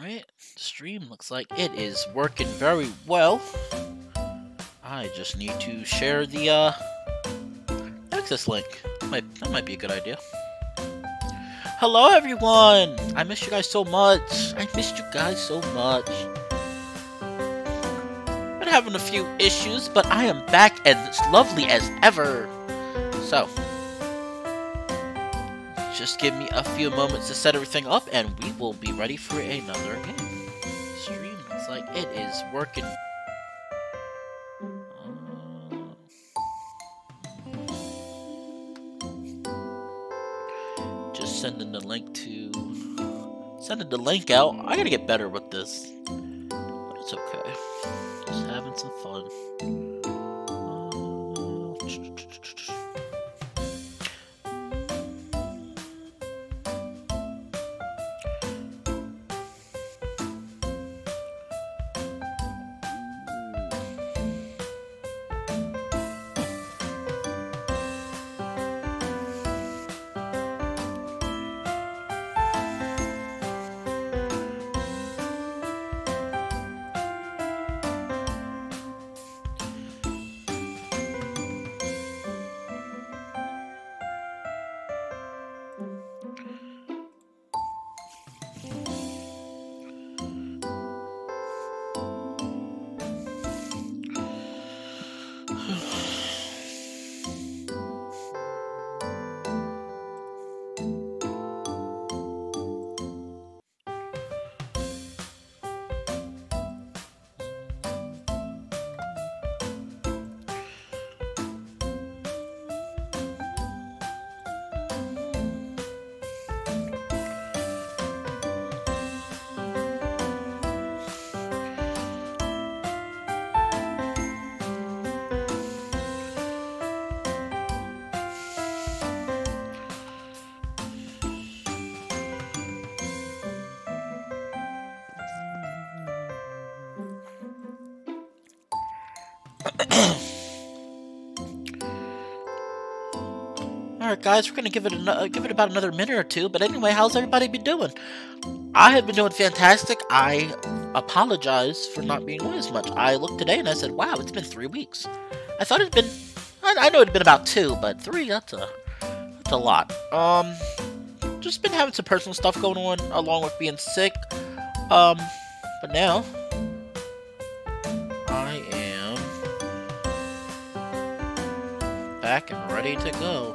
Alright, the stream looks like it is working very well. I just need to share the access link. That might be a good idea. Hello everyone! I missed you guys so much. Been having a few issues, but I am back and it's lovely as ever. So, just give me a few moments to set everything up and we will be ready for another game. Stream looks like it is working. Just sending the link out. I gotta get better with this, but it's okay. Just having some fun. Alright guys, we're gonna give it about another minute or two, but anyway, how's everybody been doing? I have been doing fantastic. I apologize for not being on as much. I looked today and I said, wow, it's been 3 weeks. I thought it'd been, I know it'd been about 2, but 3, that's a lot. Just been having some personal stuff going on, along with being sick. But now, I am back and ready to go.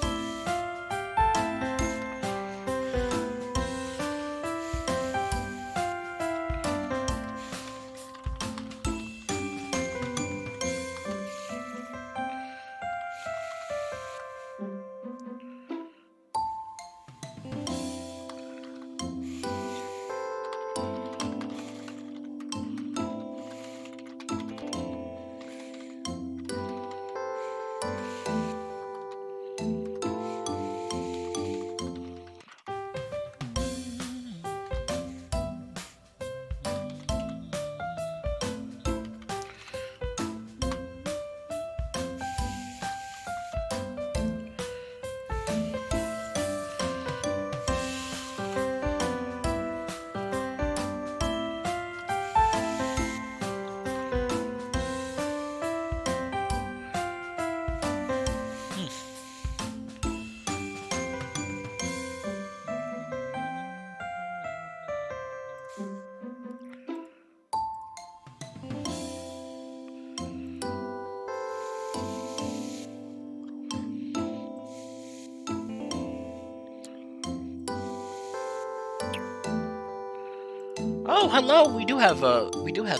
Oh, hello. We do have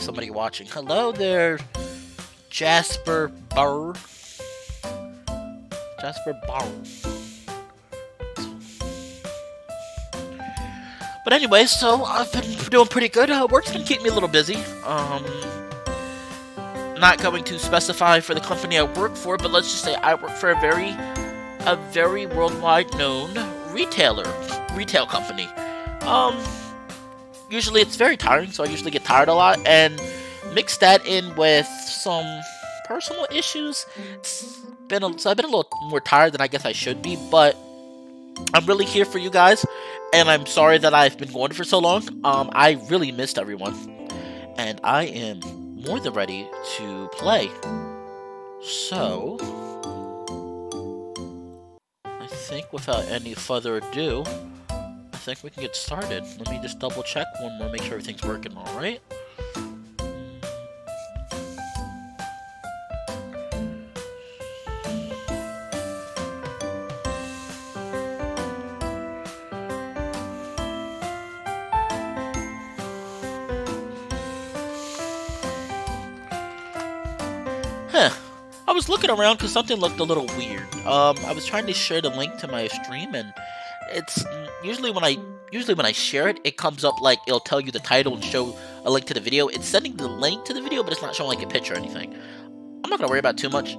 somebody watching. Hello there, Jasper Burr. But anyway, so I've been doing pretty good. Work's been keeping me a little busy. Not going to specify for the company I work for, but let's just say I work for a very worldwide known retail company. Usually it's very tiring, so I usually get tired a lot, and mix that in with some personal issues. So I've been a little more tired than I guess I should be, but I'm really here for you guys, and I'm sorry that I've been going for so long. I really missed everyone, and I am more than ready to play. So, I think without any further ado, I think we can get started. Let me just double check one more, make sure everything's working all right. I was looking around because something looked a little weird. I was trying to share the link to my stream, and it's usually when I share it, it comes up like it'll tell you the title and show a link to the video. It's sending the link to the video, but it's not showing like a picture or anything. I'm not gonna worry about too much.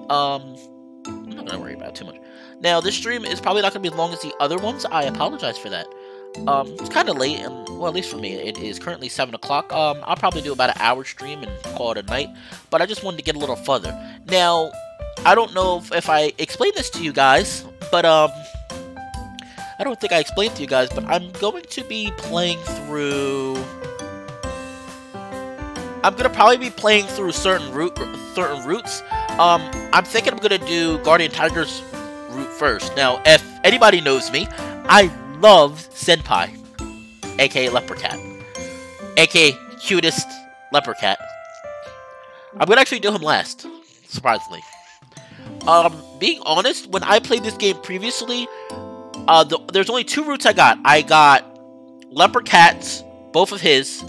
Now, this stream is probably not gonna be as long as the other ones. I apologize for that. It's kind of late, and well, at least for me, it is currently 7 o'clock. I'll probably do about an hour stream and call it a night, but I just wanted to get a little further. Now, I don't know if I explained this to you guys, but I don't think I explained to you guys, but I'm going to be playing through. I'm gonna probably be playing through certain routes. I'm thinking I'm gonna do Guardian Tiger's route first. Now, if anybody knows me, I love Senpai, aka Leopard Cat, aka cutest Leopard Cat. I'm gonna actually do him last, surprisingly. Being honest, when I played this game previously, there's only 2 routes I got. I got Leopard Cat's, both of his,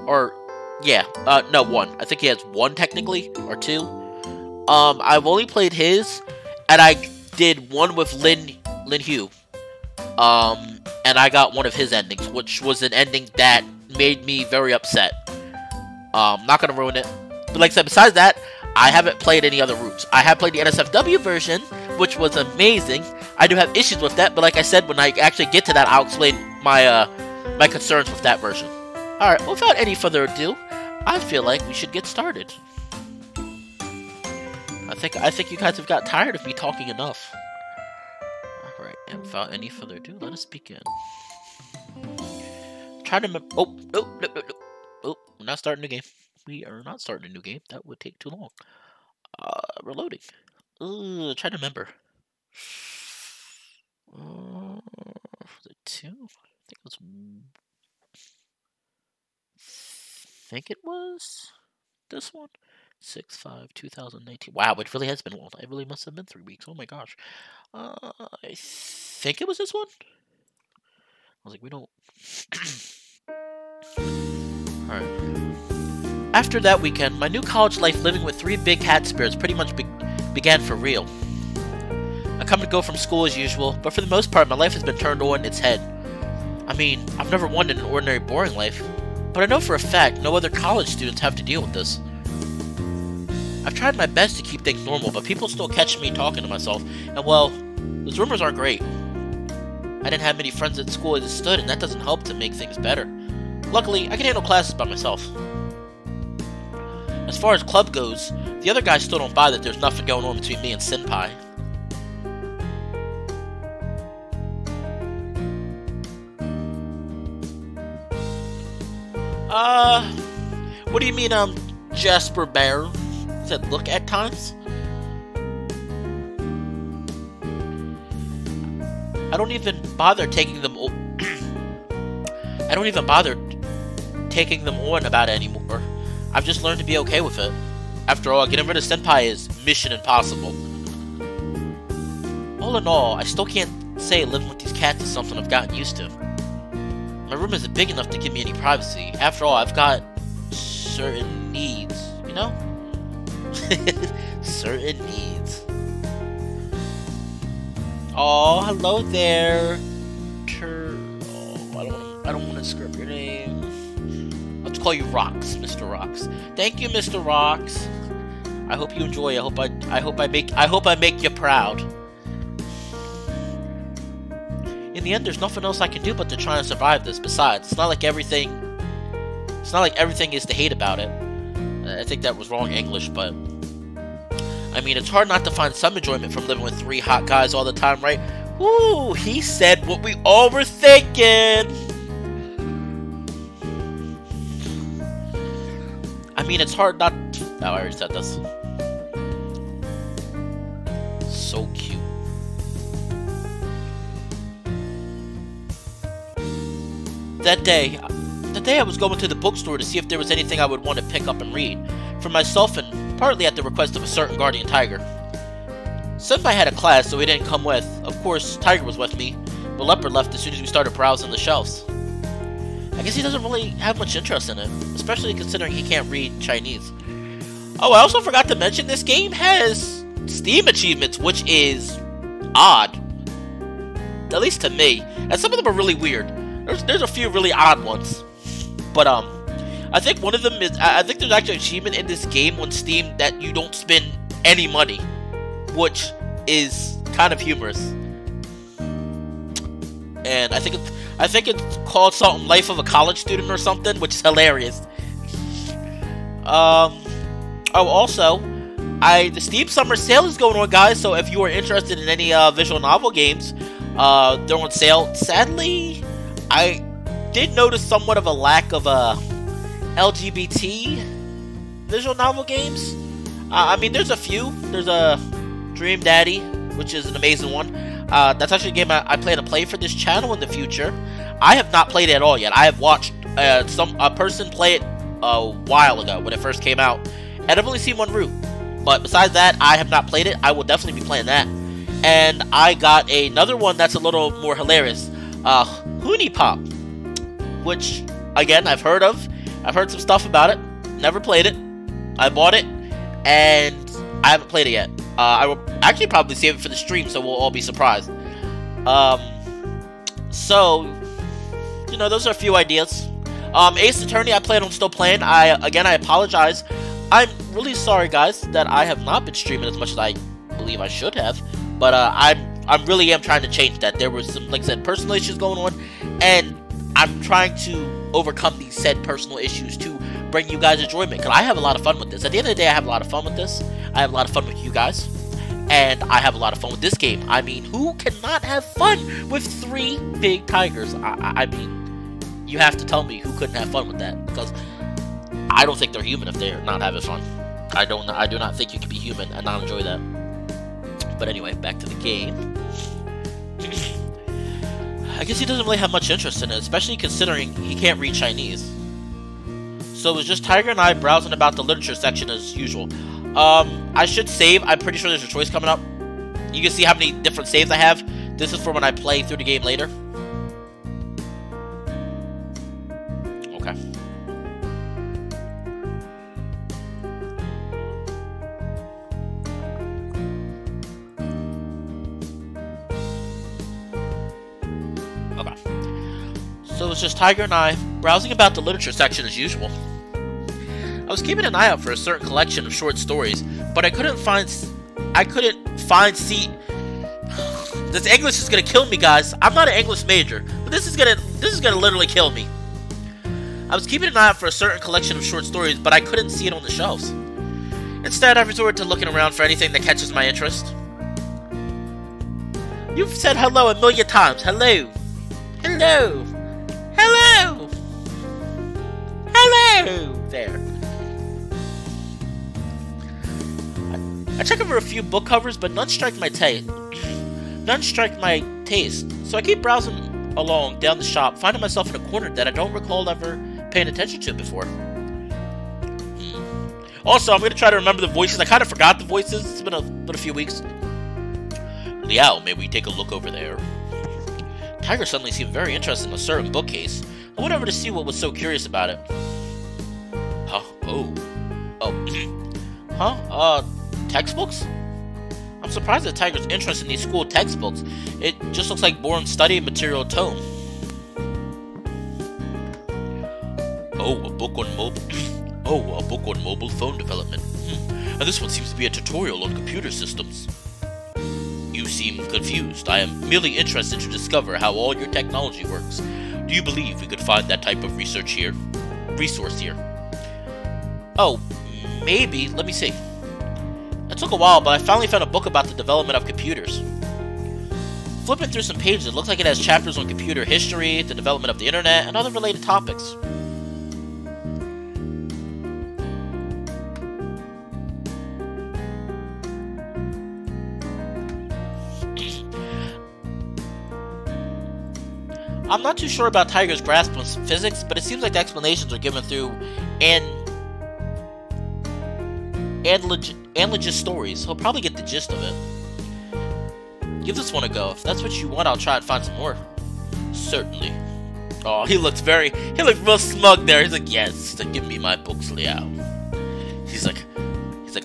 or yeah, no, 1. I think he has 1 technically, or 2. I've only played his, and I did one with Lin Hugh. And I got one of his endings, which was an ending that made me very upset. Not gonna ruin it. But like I said, besides that, I haven't played any other routes. I have played the NSFW version, which was amazing. I do have issues with that, but like I said, when I actually get to that, I'll explain my my concerns with that version. Alright, without any further ado, I feel like we should get started. I think you guys have got tired of me talking enough. Alright, and without any further ado, let us begin. Try to remember. Oh, no, no, no, no. Oh, we're not starting a game. We are not starting a new game. That would take too long. Reloading. Try to remember. Was it 2? I think it was this one. 6/5/2019. Wow, it really has been long. It really must have been 3 weeks. Oh my gosh. I think it was this one. I was like, we don't. Alright. After that weekend, my new college life living with 3 big cat spirits pretty much began for real. I come to go from school as usual, but for the most part, my life has been turned on its head. I mean, I've never wanted an ordinary boring life, but I know for a fact no other college students have to deal with this. I've tried my best to keep things normal, but people still catch me talking to myself, and well, those rumors aren't great. I didn't have many friends at school as it stood, and that doesn't help to make things better. Luckily, I can handle classes by myself. As far as club goes, the other guys still don't buy that there's nothing going on between me and Senpai. What do you mean, Jasper Bear? Said look at times? I don't even bother taking them on about it anymore. I've just learned to be okay with it. After all, getting rid of Senpai is mission impossible. All in all, I still can't say living with these cats is something I've gotten used to. My room isn't big enough to give me any privacy. After all, I've got certain needs, you know? Certain needs. Oh, hello there. I don't want to screw up your name. Let's call you Rocks, Mr. Rocks. Thank you, Mr. Rocks. I hope you enjoy. I hope I make you proud. In the end, there's nothing else I can do but to try and survive this. Besides, it's not like everything is to hate about it. I think that was wrong English, but I mean, it's hard not to find some enjoyment from living with 3 hot guys all the time, right? Ooh, he said what we all were thinking. I mean, it's hard not... Oh, I already said this. So cute. That day I was going to the bookstore to see if there was anything I would want to pick up and read, for myself and partly at the request of a certain guardian tiger. Senpai had a class, so he didn't come with. Of course, Tiger was with me, but Leopard left as soon as we started browsing the shelves. I guess he doesn't really have much interest in it, especially considering he can't read Chinese. Oh, I also forgot to mention this game has Steam achievements, which is odd. At least to me. And some of them are really weird. There's a few really odd ones. But, I think one of them is... I think there's actually an achievement in this game on Steam that you don't spend any money, which is kind of humorous. And I think it's called something Life of a College Student or something, which is hilarious. Oh, also, the Steam Summer Sale is going on, guys, so if you are interested in any visual novel games, they're on sale. Sadly, I did notice somewhat of a lack of LGBT visual novel games. I mean, there's a few. There's a Dream Daddy, which is an amazing one. That's actually a game I plan to play for this channel in the future. I have not played it at all yet. I have watched a person play it a while ago when it first came out, and I've only seen one route. But besides that, I have not played it. I will definitely be playing that. And I got another one that's a little more hilarious, Hoonie Pop, which again I've heard of. I've heard some stuff about it. Never played it. I bought it, and I haven't played it yet. I will actually probably save it for the stream, so we'll all be surprised. So, you know, those are a few ideas. Ace Attorney, I plan on still playing. I apologize. I'm really sorry, guys, that I have not been streaming as much as I believe I should have. But, I really am trying to change that. There were some, like I said, personal issues going on, and I'm trying to overcome these said personal issues to bring you guys enjoyment, because I have a lot of fun with this. At the end of the day, I have a lot of fun with this. I have a lot of fun with you guys, and I have a lot of fun with this game. I mean, who cannot have fun with 3 big tigers? I mean, you have to tell me who couldn't have fun with that, because I don't think they're human if they're not having fun. I do not think you can be human and not enjoy that. But anyway, back to the game. I guess he doesn't really have much interest in it, especially considering he can't read Chinese. So it was just Tiger and I browsing about the literature section as usual. I should save. I'm pretty sure there's a choice coming up. You can see how many different saves I have. This is for when I play through the game later. Okay. Okay. So it was just Tiger and I browsing about the literature section as usual. I was keeping an eye out for a certain collection of short stories, but I couldn't find This English is gonna kill me, guys. I'm not an English major, but this is gonna literally kill me. I was keeping an eye out for a certain collection of short stories, but I couldn't see it on the shelves. Instead, I resorted to looking around for anything that catches my interest. You've said hello a million times. Hello. Hello. Hello. Hello. There. I check over a few book covers, but none strike my taste. So I keep browsing along down the shop, finding myself in a corner that I don't recall ever paying attention to before. Also, I'm going to try to remember the voices. I kind of forgot the voices. It's been a few weeks. Liao, may we take a look over there? Tiger suddenly seemed very interested in a certain bookcase. I went over to see what was so curious about it. Huh? Oh. Huh? Textbooks? I'm surprised that Tiger's interested in these school textbooks. It just looks like boring study material tome. Oh, a book on mobile phone development. And this one seems to be a tutorial on computer systems. You seem confused. I am merely interested to discover how all your technology works. Do you believe we could find that type of resource here? Oh, maybe. Let me see. It took a while, but I finally found a book about the development of computers. flipping through some pages, it looks like it has chapters on computer history, the development of the internet, and other related topics. I'm not too sure about Tiger's grasp on physics, but it seems like the explanations are given through analogous stories. He'll probably get the gist of it. Give this one a go. If that's what you want, I'll try and find some more. Certainly. Oh, he looked real smug there. He's like, yes, give me my books, Liao. He's like,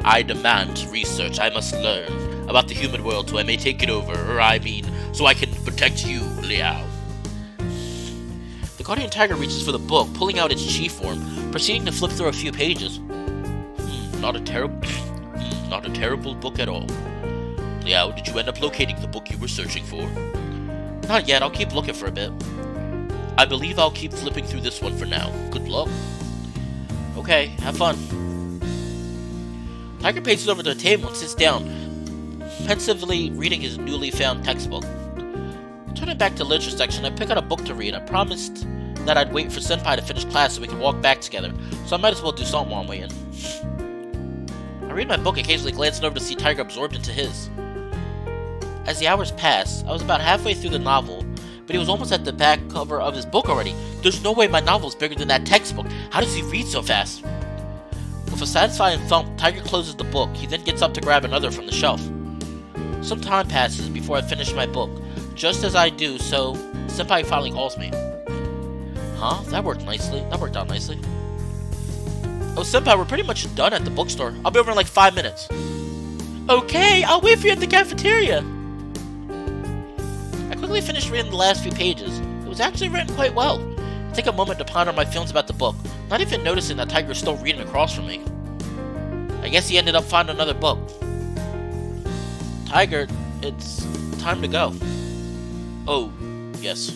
I demand research. I must learn about the human world so I may take it over, so I can protect you, Liao. The Guardian Tiger reaches for the book, pulling out its chi form, proceeding to flip through a few pages. Not a terrible book at all. Liao, did you end up locating the book you were searching for? Not yet, I'll keep looking for a bit. I believe I'll keep flipping through this one for now. Good luck. Okay, have fun. Tiger paces over to the table and sits down, pensively reading his newly found textbook. Turning back to the literature section, I pick out a book to read. I promised that I'd wait for Senpai to finish class so we could walk back together, so I might as well do something while I'm waiting. I read my book, occasionally glancing over to see Tiger absorbed into his. As the hours passed, I was about halfway through the novel, but he was almost at the back cover of his book already. There's no way my novel is bigger than that textbook. How does he read so fast? With a satisfying thump, Tiger closes the book. He then gets up to grab another from the shelf. Some time passes before I finish my book. Just as I do so, Senpai finally calls me. Huh? That worked out nicely. Oh, Senpai, we're pretty much done at the bookstore. I'll be over in like 5 minutes. Okay, I'll wait for you at the cafeteria. I quickly finished reading the last few pages. It was actually written quite well. I take a moment to ponder my feelings about the book, not even noticing that Tiger is still reading across from me. I guess he ended up finding another book. Tiger, it's time to go. Oh, yes.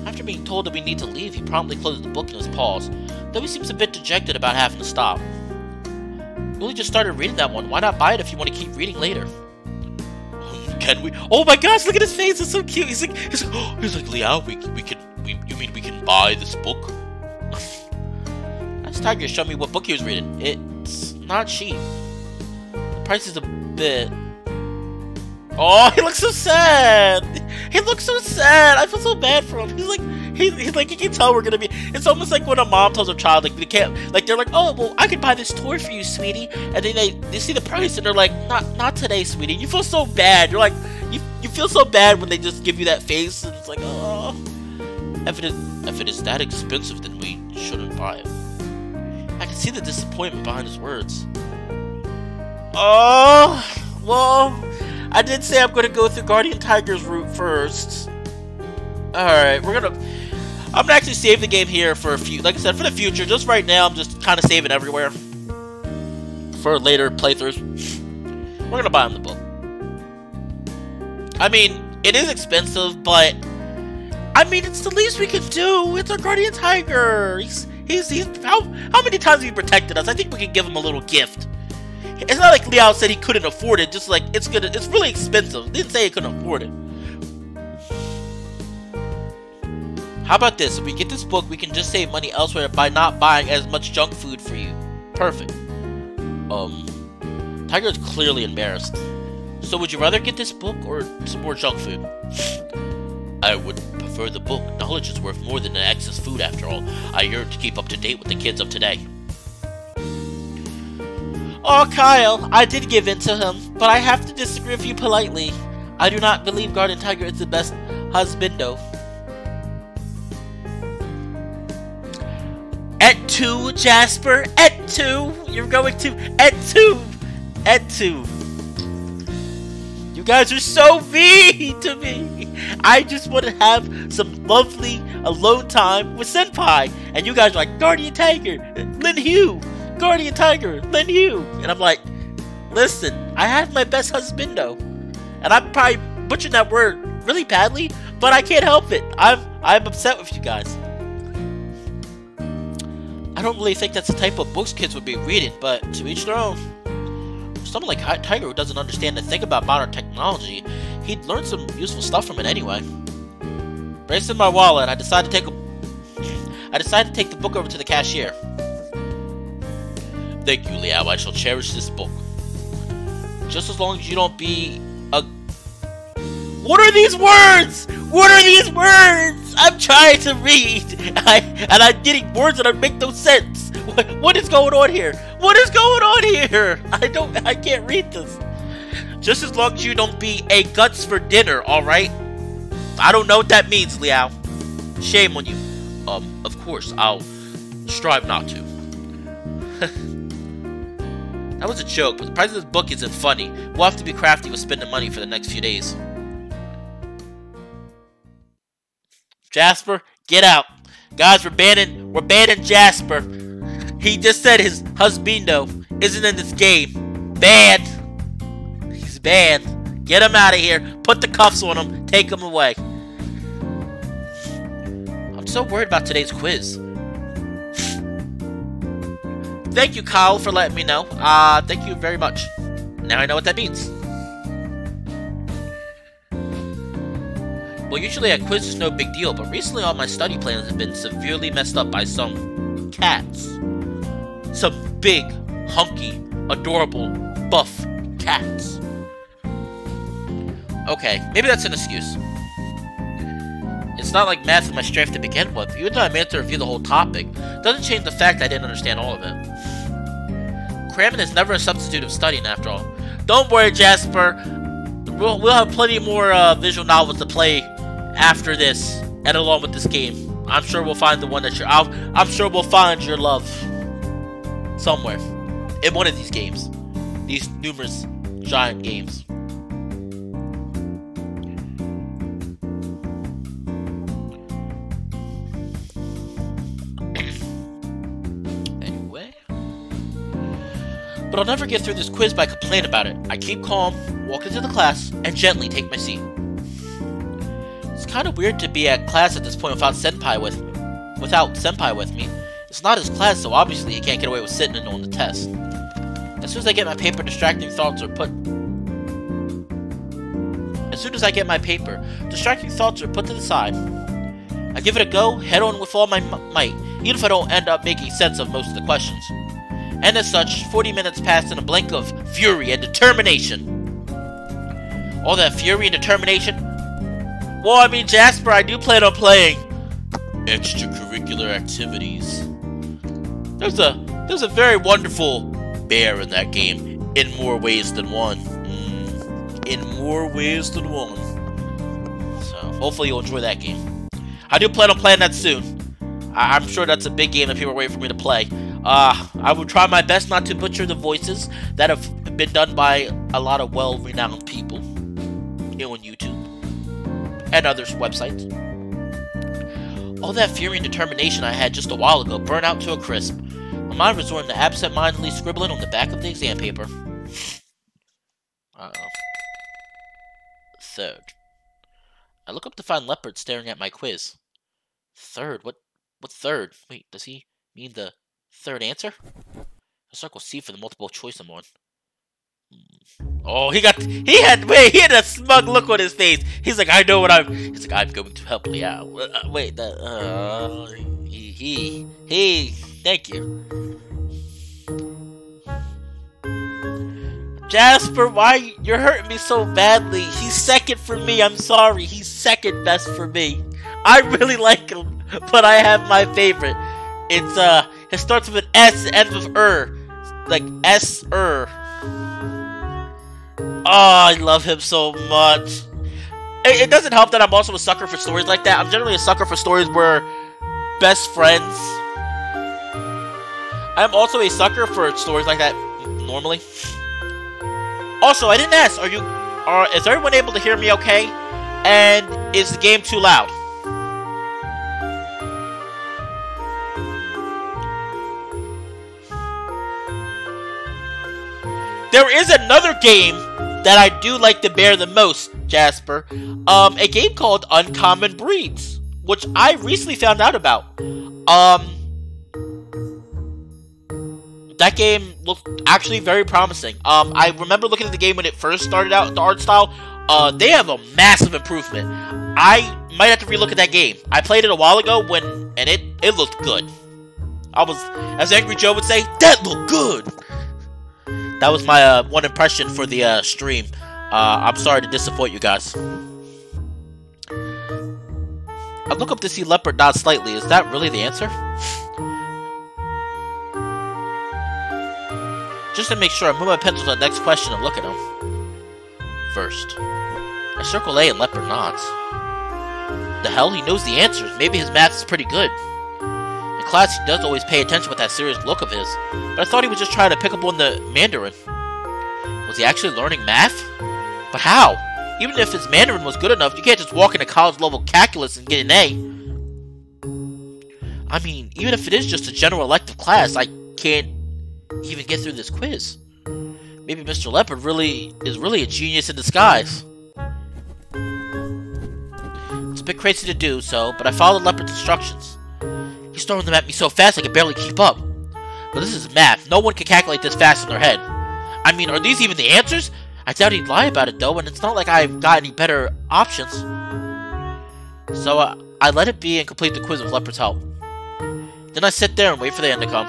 After being told that we need to leave, he promptly closed the book in his paws, though he seems a bit dejected about having to stop. You only just started reading that one. Why not buy it if you want to keep reading later? Can we? Oh my gosh, look at his face. It's so cute. He's like, Liao, you mean we can buy this book? That's Tiger showed me what book he was reading. It's not cheap. The price is a bit... Oh, he looks so sad. He looks so sad. I feel so bad for him. He's like, you can tell we're gonna be. It's almost like when a mom tells her child, like, they can't, like, they're like, oh, well, I could buy this toy for you, sweetie, and then they see the price and they're like, not today, sweetie. You feel so bad. You're like, you feel so bad when they just give you that face, and it's like, oh. If it is that expensive, then we shouldn't buy it. I can see the disappointment behind his words. Oh, well. I did say I'm going to go through Guardian Tiger's route first. Alright, I'm going to actually save the game here for like I said, for the future. Just right now, I'm just kind of saving everywhere. For later playthroughs. We're going to buy him the book. I mean, it is expensive, but... I mean, it's the least we can do. It's our Guardian Tiger. He's how many times have he protected us? I think we can give him a little gift. It's not like Liao said he couldn't afford it, just like, it's really expensive. Didn't say he couldn't afford it. How about this? If we get this book, we can just save money elsewhere by not buying as much junk food for you. Perfect. Tiger is clearly embarrassed. So would you rather get this book or some more junk food? I would prefer the book. Knowledge is worth more than an excess food after all. I yearn to keep up to date with the kids of today. Oh, Kyle, I did give in to him, but I have to disagree with you politely. I do not believe Guardian Tiger is the best husbando. Et tu, Jasper? Et tu? You're going to... Et tu! Et tu! You guys are so mean to me! I just want to have some lovely alone time with Senpai, and you guys are like, Guardian Tiger, Lin Hugh! Guardian Tiger, Lin Hugh. And I'm like, listen, I have my best husbando. And I'm probably butchering that word really badly, but I can't help it. I'm upset with you guys. I don't really think that's the type of books kids would be reading, but to each their own. For someone like Tiger who doesn't understand the thing about modern technology, he'd learn some useful stuff from it anyway. Bracing my wallet, I decided to take the book over to the cashier. Thank you, Liao. I shall cherish this book. Just as long as you don't be a... What are these words? What are these words? I'm trying to read, and I'm getting words that make no sense. What is going on here? What is going on here? I can't read this. Just as long as you don't be a guts for dinner, alright? I don't know what that means, Liao. Shame on you. Of course, I'll strive not to. That was a joke, but the price of this book isn't funny. We'll have to be crafty with spending money for the next few days. Jasper, get out. Guys, we're banning Jasper. He just said his husbando isn't in this game. Banned. He's banned. Get him out of here. Put the cuffs on him. Take him away. I'm so worried about today's quiz. Thank you, Kyle, for letting me know. Thank you very much. Now I know what that means. Well, usually a quiz is no big deal, but recently all my study plans have been severely messed up by some cats. Some big, hunky, adorable, buff cats. Okay, maybe that's an excuse. It's not like math is my strength to begin with. Even though I managed to review the whole topic, it doesn't change the fact that I didn't understand all of it. Cramming is never a substitute of studying, after all. Don't worry, Jasper. We'll have plenty more visual novels to play after this, and along with this game. I'm sure we'll find the one that I'm sure we'll find your love somewhere in one of these games. These numerous giant games. Anyway. But I'll never get through this quiz by complaining about it. I keep calm, walk into the class, and gently take my seat. It's kind of weird to be at class at this point without Senpai with me. It's not his class, so obviously he can't get away with sitting in on the test. As soon as I get my paper, distracting thoughts are put to the side. I give it a go, head on with all my might, even if I don't end up making sense of most of the questions. And as such, 40 minutes passed in a blink of fury and determination. All that fury and determination? Well, I mean, Jasper, I do plan on playing extracurricular activities. There's a very wonderful bear in that game, in more ways than one. In more ways than one. So, hopefully you'll enjoy that game. I do plan on playing that soon. I'm sure that's a big game that people are waiting for me to play. I will try my best not to butcher the voices that have been done by a lot of well-renowned people on YouTube and other websites. All that fury and determination I had just a while ago burned out to a crisp. My mind resorting to absent-mindedly scribbling on the back of the exam paper. Uh-oh. Third. I look up to find Leopard staring at my quiz. Third? What third? Wait, does he mean the third answer? I'll circle C for the multiple choice I'm on. Oh, he had a smug look on his face. He's like, I'm going to help you out. Thank you. Jasper, why you're hurting me so badly? He's second for me, I'm sorry. He's second best for me. I really like him, but I have my favorite. It starts with an S and ends with like S-er. Oh, I love him so much. It doesn't help that I'm also a sucker for stories like that. I'm generally a sucker for stories where best friends. I'm also a sucker for stories like that normally. Also, I didn't ask, is everyone able to hear me okay? And is the game too loud? There is another game that I do like to bear the most, Jasper. A game called Uncommon Breeds, which I recently found out about. that game looked actually very promising. I remember looking at the game when it first started out, the art style. They have a massive improvement. I might have to relook at that game. I played it a while ago and it looked good. I was, as Angry Joe would say, that looked good. That was my one impression for the stream. I'm sorry to disappoint you guys. I look up to see Leopard nod slightly. Is that really the answer? Just to make sure, I move my pencil to the next question and look at him. First, I circle A and Leopard nods. The hell? He knows the answers. Maybe his math is pretty good. In class, he does always pay attention with that serious look of his, but I thought he was just trying to pick up on the Mandarin. Was he actually learning math? But how? Even if his Mandarin was good enough, you can't just walk into college-level calculus and get an A. I mean, even if it is just a general elective class, I can't even get through this quiz. Maybe Mr. Leopard is really a genius in disguise. It's a bit crazy to do so, but I followed Leopard's instructions. He's throwing them at me so fast I can barely keep up. But this is math. No one can calculate this fast in their head. I mean, are these even the answers? I doubt he'd lie about it though, and it's not like I've got any better options. So I let it be and complete the quiz with Leopard's help. Then I sit there and wait for the end to come.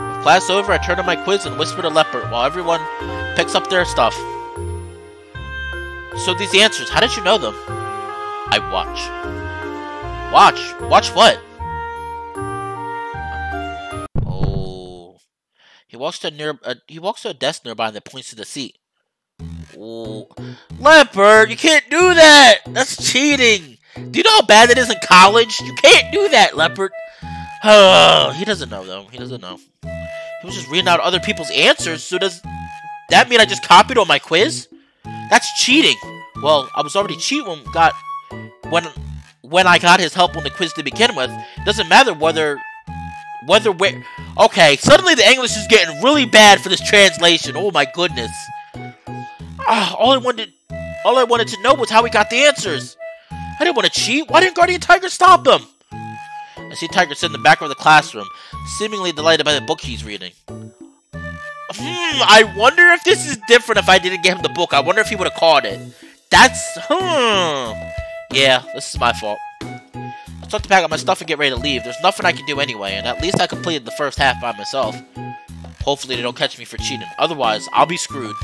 With class over, I turn to my quiz and whisper to Leopard while everyone picks up their stuff. So these answers, how did you know them? I watch. Watch? Watch what? Oh. He walks to a desk nearby and then points to the seat. Oh. Leopard, you can't do that! That's cheating! Do you know how bad it is in college? You can't do that, Leopard! Oh, he doesn't know, though. He doesn't know. He was just reading out other people's answers, so does that mean I just copied on my quiz? That's cheating! Well, I was already cheating when I got his help on the quiz to begin with. It doesn't matter whether okay, suddenly the English is getting really bad for this translation. Oh my goodness. All I wanted to know was how he got the answers. I didn't want to cheat. Why didn't Guardian Tiger stop him? I see Tiger sit in the back of the classroom, seemingly delighted by the book he's reading. I wonder if this is different if I didn't get him the book. I wonder if he would have caught it. That's, yeah, this is my fault. I start to pack up my stuff and get ready to leave. There's nothing I can do anyway, and at least I completed the first half by myself. Hopefully they don't catch me for cheating. Otherwise, I'll be screwed.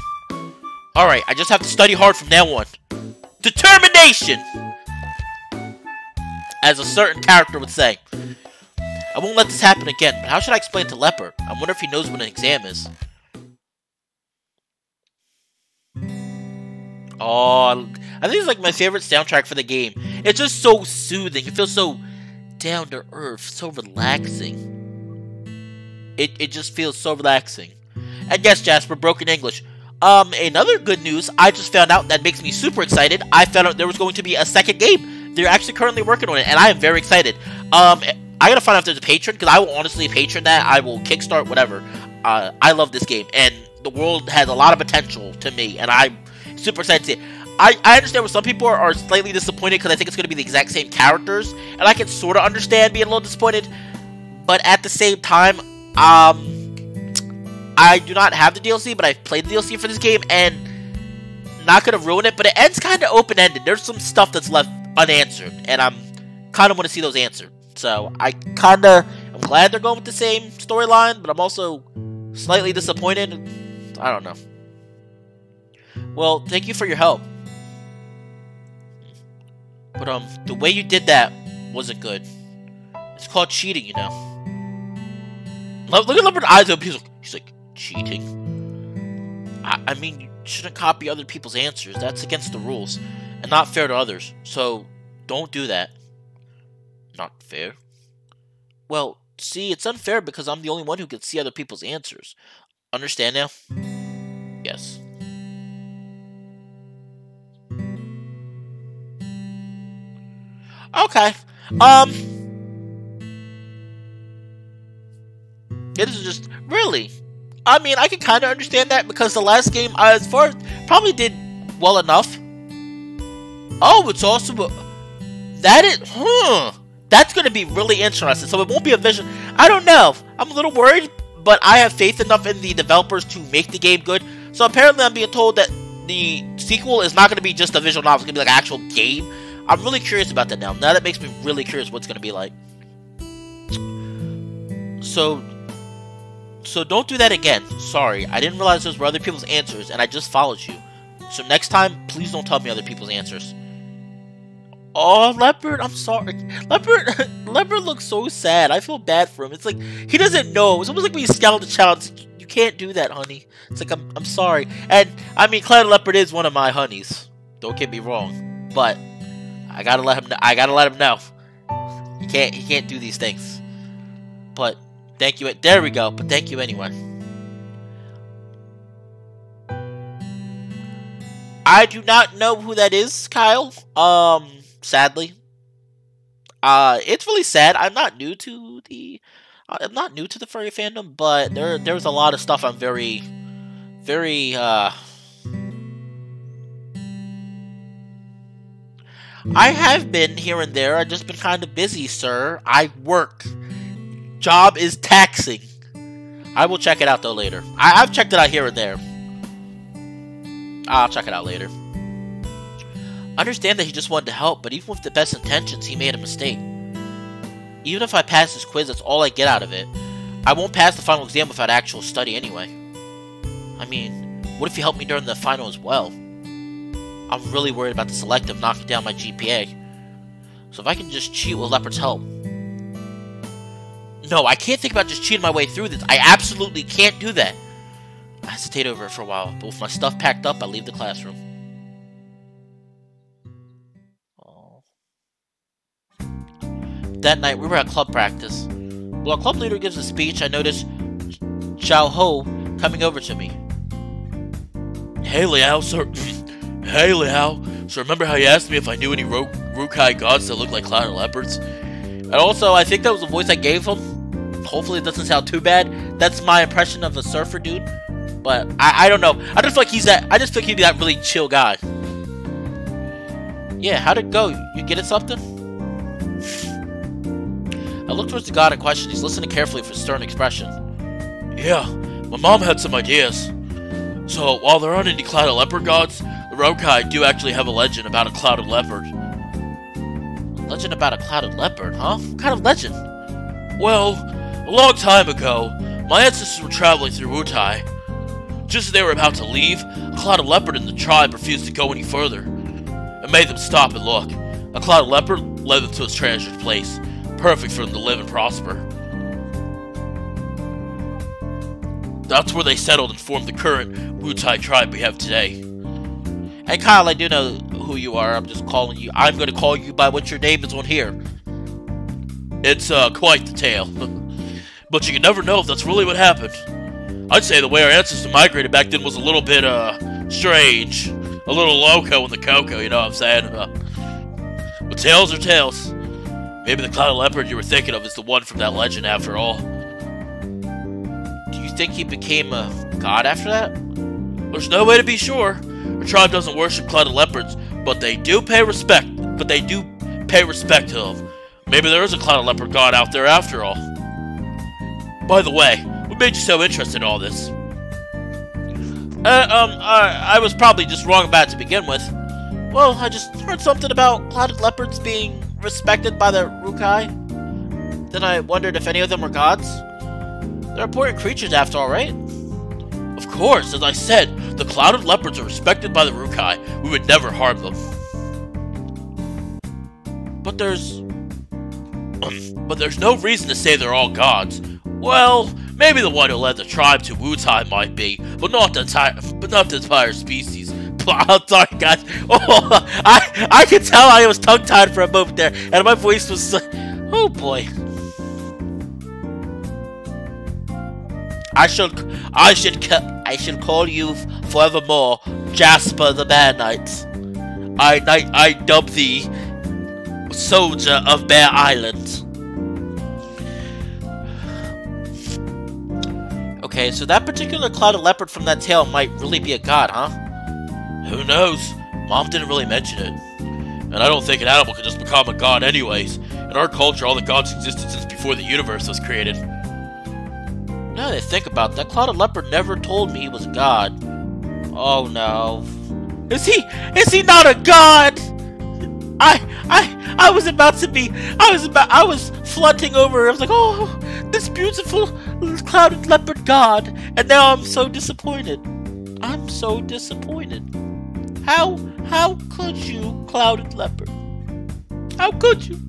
Alright, I just have to study hard from now on. Determination! As a certain character would say. I won't let this happen again, but how should I explain it to Leopard? I wonder if he knows when an exam is. Oh, I think it's like my favorite soundtrack for the game. It's just so soothing. It feels so down to earth, so relaxing. It just feels so relaxing. And yes, Jasper, broken English. Another good news, I just found out that makes me super excited. I found out there was going to be a second game. They're actually currently working on it, and I am very excited. I gotta find out if there's a patron, because I will honestly patron that. I will kickstart whatever. I love this game, and the world has a lot of potential to me, and I'm super excited to see it. I understand where some people are slightly disappointed because I think it's going to be the exact same characters, and I can sort of understand being a little disappointed, but at the same time, I do not have the DLC, but I've played the DLC for this game, and not going to ruin it, but it ends kind of open-ended. There's some stuff that's left unanswered, and I'm kind of want to see those answered. So, I'm glad they're going with the same storyline, but I'm also slightly disappointed. I don't know. Well, thank you for your help. But, the way you did that wasn't good. It's called cheating, you know. Look at Leopard's eyes open. He's like, cheating? I mean, you shouldn't copy other people's answers. That's against the rules. And not fair to others. So, don't do that. Not fair? Well, see, it's unfair because I'm the only one who can see other people's answers. Understand now? Yes. Okay. It is just, really? I mean, I can kind of understand that because the last game, as far as, probably did well enough. Oh, it's also, That's going to be really interesting. So it won't be a vision. I don't know. I'm a little worried, but I have faith enough in the developers to make the game good. So apparently I'm being told that the sequel is not going to be just a visual novel. It's going to be like an actual game. I'm really curious about that now. Now that makes me really curious what it's going to be like. So don't do that again. Sorry, I didn't realize those were other people's answers, and I just followed you. So next time, please don't tell me other people's answers. Oh, Leopard, I'm sorry. Leopard looks so sad. I feel bad for him. It's like, he doesn't know. It's almost like when you scout a child. It's like, you can't do that, honey. It's like, I'm sorry. And, I mean, Cloud Leopard is one of my honeys. Don't get me wrong. But, I gotta let him know. He can't do these things. But, thank you. There we go. But thank you anyway. I do not know who that is, Kyle. Sadly. It's really sad. I'm not new to the furry fandom, but there's a lot of stuff I'm very I have been here and there. I've just been kind of busy, sir. I work. Job is taxing. I will check it out, though, later. I've checked it out here and there. I'll check it out later. I understand that he just wanted to help, but even with the best intentions, he made a mistake. Even if I pass this quiz, that's all I get out of it. I won't pass the final exam without actual study anyway. I mean, what if he helped me during the final as well? I'm really worried about the selective knocking down my GPA. So if I can just cheat with Leopard's help. No, I can't think about just cheating my way through this. I absolutely can't do that. I hesitate over it for a while, but with my stuff packed up, I leave the classroom. Oh. That night, we were at club practice. While our club leader gives a speech, I noticed Xiao Ho coming over to me. Hey Liao, sir. Hey Liao. So remember how you asked me if I knew any Rukai gods that look like cloud leopards? And also, I think that was the voice I gave him. Hopefully it doesn't sound too bad. That's my impression of a surfer dude. But I don't know. I just feel like he's that really chill guy. Yeah, how'd it go? You get it something? I look towards the god in question. He's listening carefully for a stern expression. Yeah, my mom had some ideas. So while there aren't any clouded leopard gods, the Rokai do actually have a legend about a clouded leopard. A legend about a clouded leopard, huh? What kind of legend? Well, a long time ago, my ancestors were traveling through Wutai. Just as they were about to leave, a clouded leopard in the tribe refused to go any further. It made them stop and look. A clouded leopard led them to a treasured place, perfect for them to live and prosper. That's where they settled and formed the current Wutai tribe we have today. Hey Kyle, I do know who you are. I'm just calling you. I'm going to call you by what your name is on here. It's quite the tale. But you can never know if that's really what happened. I'd say the way our ancestors migrated back then was a little bit strange. A little loco in the cocoa, you know what I'm saying? But tales are tales. Maybe the clouded leopard you were thinking of is the one from that legend after all. Do you think he became a god after that? There's no way to be sure. Our tribe doesn't worship clouded leopards, but they do pay respect. to them. Maybe there is a clouded leopard god out there after all. By the way, what made you so interested in all this? I was probably just wrong about it to begin with. Well, I just heard something about clouded leopards being respected by the Rukai. Then I wondered if any of them were gods. They're important creatures after all, right? Of course, as I said, the clouded leopards are respected by the Rukai. We would never harm them. But there's no reason to say they're all gods. Well, maybe the one who led the tribe to Wutai might be, but not the entire species. I'm sorry, guys. Oh, I could tell I was tongue-tied for a moment there, and my voice was oh boy. I should call you forevermore Jasper the Bear Knight. I dub thee Soldier of Bear Island. Okay, so that particular clouded leopard from that tale might really be a god, huh? Who knows? Mom didn't really mention it. And I don't think an animal could just become a god anyways. In our culture, all the gods existed since before the universe was created. Now that I think about that, Clouded Leopard never told me he was a god. Oh no. Is he not a god? I was about to be, I was flaunting over, I was like, oh, this beautiful Clouded Leopard god, and now I'm so disappointed. I'm so disappointed. How could you, Clouded Leopard? How could you?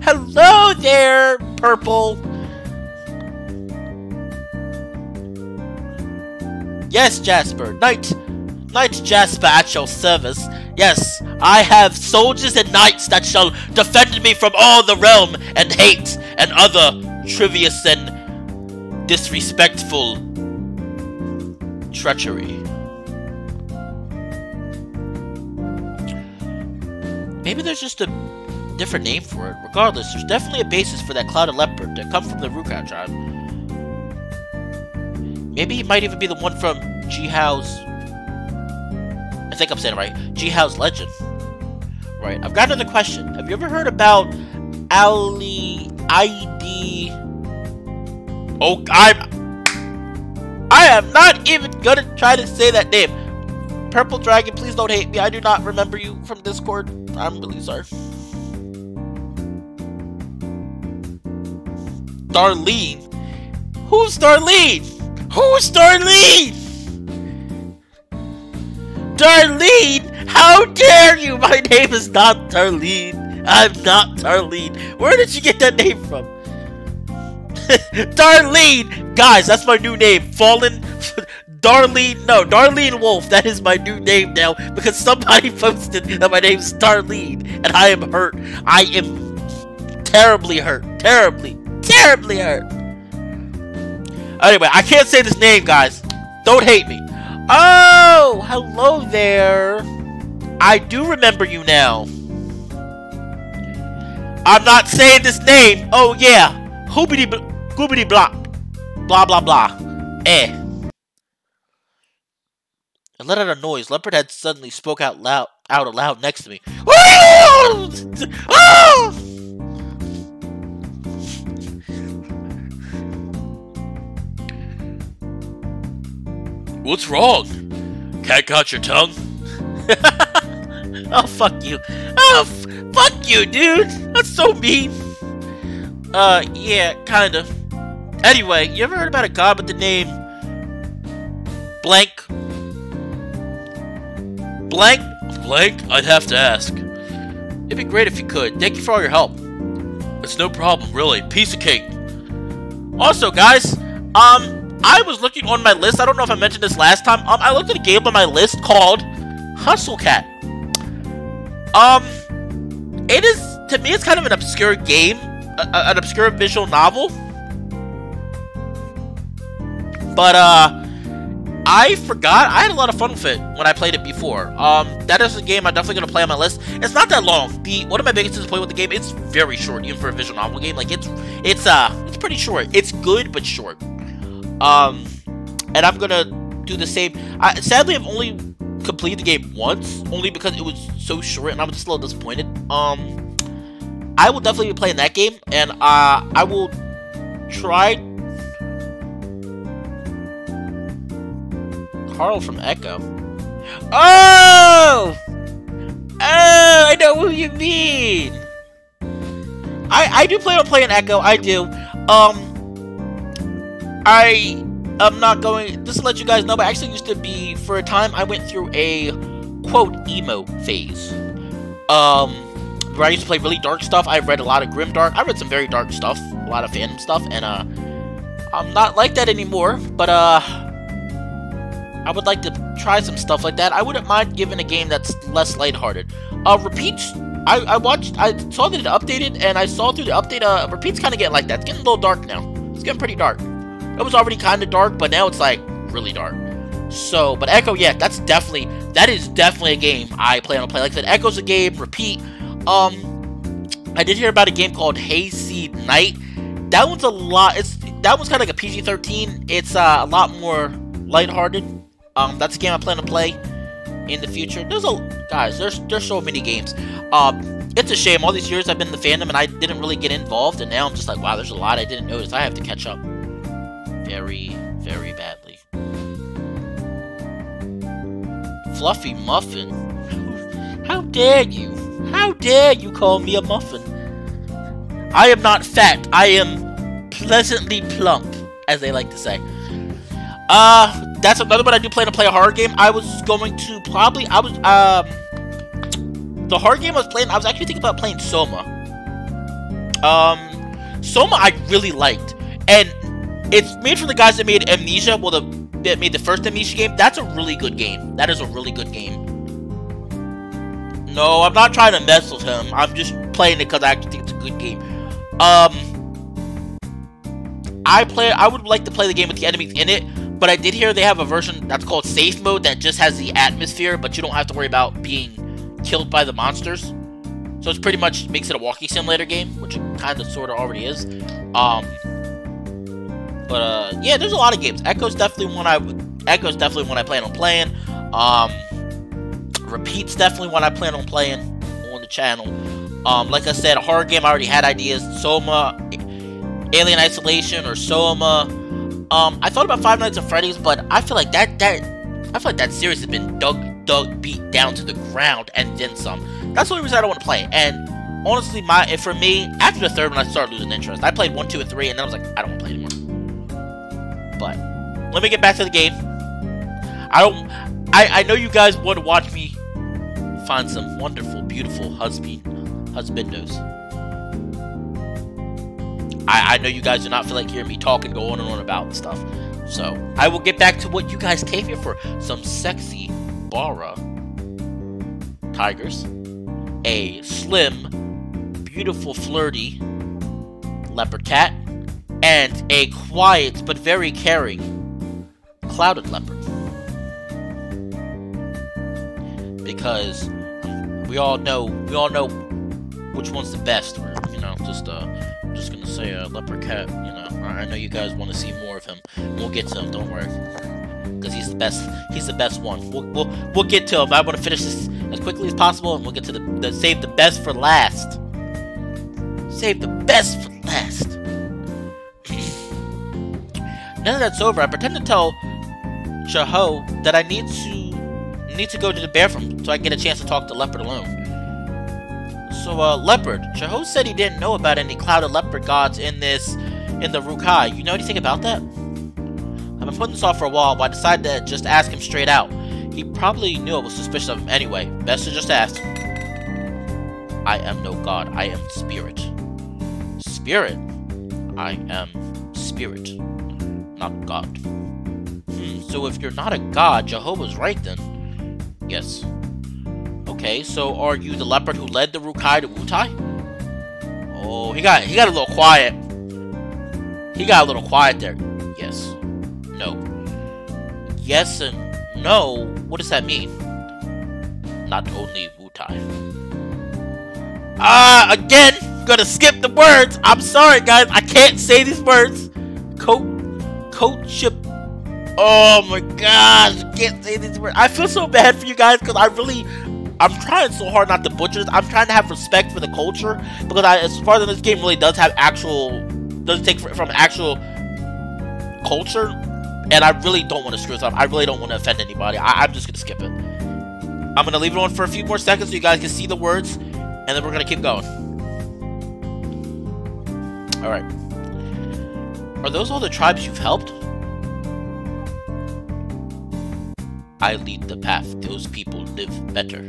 Hello there, Purple. Yes, Jasper. Knight Jasper at your service. Yes, I have soldiers and knights that shall defend me from all the realm and hate and other trivious and disrespectful treachery. Maybe there's just a different name for it. Regardless, there's definitely a basis for that Clouded Leopard to come from the Rukat tribe. Maybe he might even be the one from Jihao's... I think I'm saying it right. Jihao's legend. Right. I've got another question. Have you ever heard about Ali ID? Oh, I am not even gonna try to say that name. Purple Dragon, please don't hate me. I do not remember you from Discord. I'm really sorry. Darlene? Who's Darlene? Who's Darlene? Darlene? How dare you? My name is not Darlene. I'm not Darlene. Where did you get that name from? Darlene! Guys, that's my new name. Fallen... Darlene... No, Darlene Wolf. That is my new name now. Because somebody posted that my name's Darlene. And I am hurt. I am terribly hurt. Terribly hurt. Anyway, I can't say this name, guys. Don't hate me. Oh, hello there. I do remember you now. I'm not saying this name. Oh, yeah. Hoobity goobity blah. Blah, blah, blah. Eh. And let out a noise. Leopardhead suddenly spoke out aloud next to me. What's wrong? Cat got your tongue? Oh, fuck you. Oh, fuck you, dude. That's so mean. Yeah, kinda. Anyway, you ever heard about a god with the name... Blank? Blank? Blank? I'd have to ask. It'd be great if you could. Thank you for all your help. It's no problem, really. Piece of cake. Also, guys, I was looking on my list. I don't know if I mentioned this last time. I looked at a game on my list called Hustle Cat. It is, to me, it's kind of an obscure game, an obscure visual novel. But I forgot. I had a lot of fun with it when I played it before. That is a game I'm definitely gonna play on my list. It's not that long. One of my biggest disappointments with the game, it's very short, even for a visual novel game. Like it's pretty short. It's good but short. And I'm gonna do the same. Sadly, I've only completed the game once, only because it was so short, and I'm just a little disappointed. I will definitely be playing that game, and I will try. Carl from Echo. Oh! Oh, I know who you mean. I do plan on playing Echo. I do. I am not going, just to let you guys know, but I actually used to be, for a time, I went through a, quote, emo phase. Where I used to play really dark stuff. I've read a lot of grimdark. I read some very dark stuff, a lot of fandom stuff, and, I'm not like that anymore, but, I would like to try some stuff like that. I wouldn't mind giving a game that's less lighthearted. Repeats, I saw that it updated, and I saw through the update, Repeats kind of getting like that. It's getting a little dark now. It's getting pretty dark. It was already kind of dark, but now it's, like, really dark. So, but Echo, yeah, that is definitely a game I plan on playing. Like I said, Echo's a game, Repeat. I did hear about a game called Hayseed Night. That one's that one's kind of like a PG-13. It's, a lot more lighthearted. That's a game I plan to play in the future. There's so many games. It's a shame. All these years I've been in the fandom and I didn't really get involved, and now I'm just like, wow, there's a lot I didn't notice. I have to catch up very, very badly. Fluffy muffin? How dare you? How dare you call me a muffin? I am not fat. I am pleasantly plump, as they like to say. That's another one I do plan to play a horror game. I was going to probably, the horror game I was playing, I was actually thinking about playing Soma. Soma I really liked. And it's made from the guys that made Amnesia, well, that made the first Amnesia game. That's a really good game. That is a really good game. No, I'm not trying to mess with him. I'm just playing it because I actually think it's a good game. I would like to play the game with the enemies in it, but I did hear they have a version that's called Safe Mode that just has the atmosphere, but you don't have to worry about being killed by the monsters. So it's pretty much makes it a walking simulator game, which it kind of sort of already is. Yeah, there's a lot of games. Echo's definitely one I plan on playing. Repeat's definitely one I plan on playing on the channel. Like I said, a horror game I already had ideas. Soma, Alien Isolation, or Soma. I thought about Five Nights at Freddy's, but I feel like that series has been beat down to the ground and then some. That's the only reason I don't want to play. And honestly, for me, after the third one, I started losing interest. I played 1, 2, and 3, and then I was like, I don't want to play anymore. But let me get back to the game. I know you guys want to watch me find some wonderful, beautiful husbandos. I know you guys do not feel like hearing me talk and go on and on about stuff. So, I will get back to what you guys came here for. Some sexy Bara tigers. A slim, beautiful, flirty leopard cat. And a quiet but very caring clouded leopard. Because we all know which one's the best. Or, you know, I'm just gonna say a leopard cat. You know, I know you guys want to see more of him. We'll get to him. Don't worry, because he's the best. He's the best one. We'll get to him. I want to finish this as quickly as possible, and we'll get to the save the best for last. Save the best for last. Now that that's over, I pretend to tell Chaho that I need to go to the bathroom so I can get a chance to talk to Leopard alone. So, Leopard, Chaho said he didn't know about any clouded leopard gods in the Rukai. You know anything about that? I've been putting this off for a while, but I decided to just ask him straight out. He probably knew I was suspicious of him anyway. Best to just ask. I am no god. I am spirit. Spirit? I am spirit. Not god. So if you're not a god, Jehovah's right then. Yes. Okay, so are you the leopard who led the Rukai to Wutai? Oh, he got a little quiet. He got a little quiet there. Yes. No. Yes and no? What does that mean? Not only Wutai. Again, gonna skip the words. I'm sorry, guys. I can't say these words. Coachship. Oh my gosh, I can't say these words. I feel so bad for you guys because I'm trying so hard not to butcher this. I'm trying to have respect for the culture because as far as this game really does have does take from actual culture, and I really don't want to screw this up. I really don't want to offend anybody. I'm just gonna skip it. I'm gonna leave it on for a few more seconds so you guys can see the words, and then we're gonna keep going. All right. Are those all the tribes you've helped? I lead the path. Those people live better.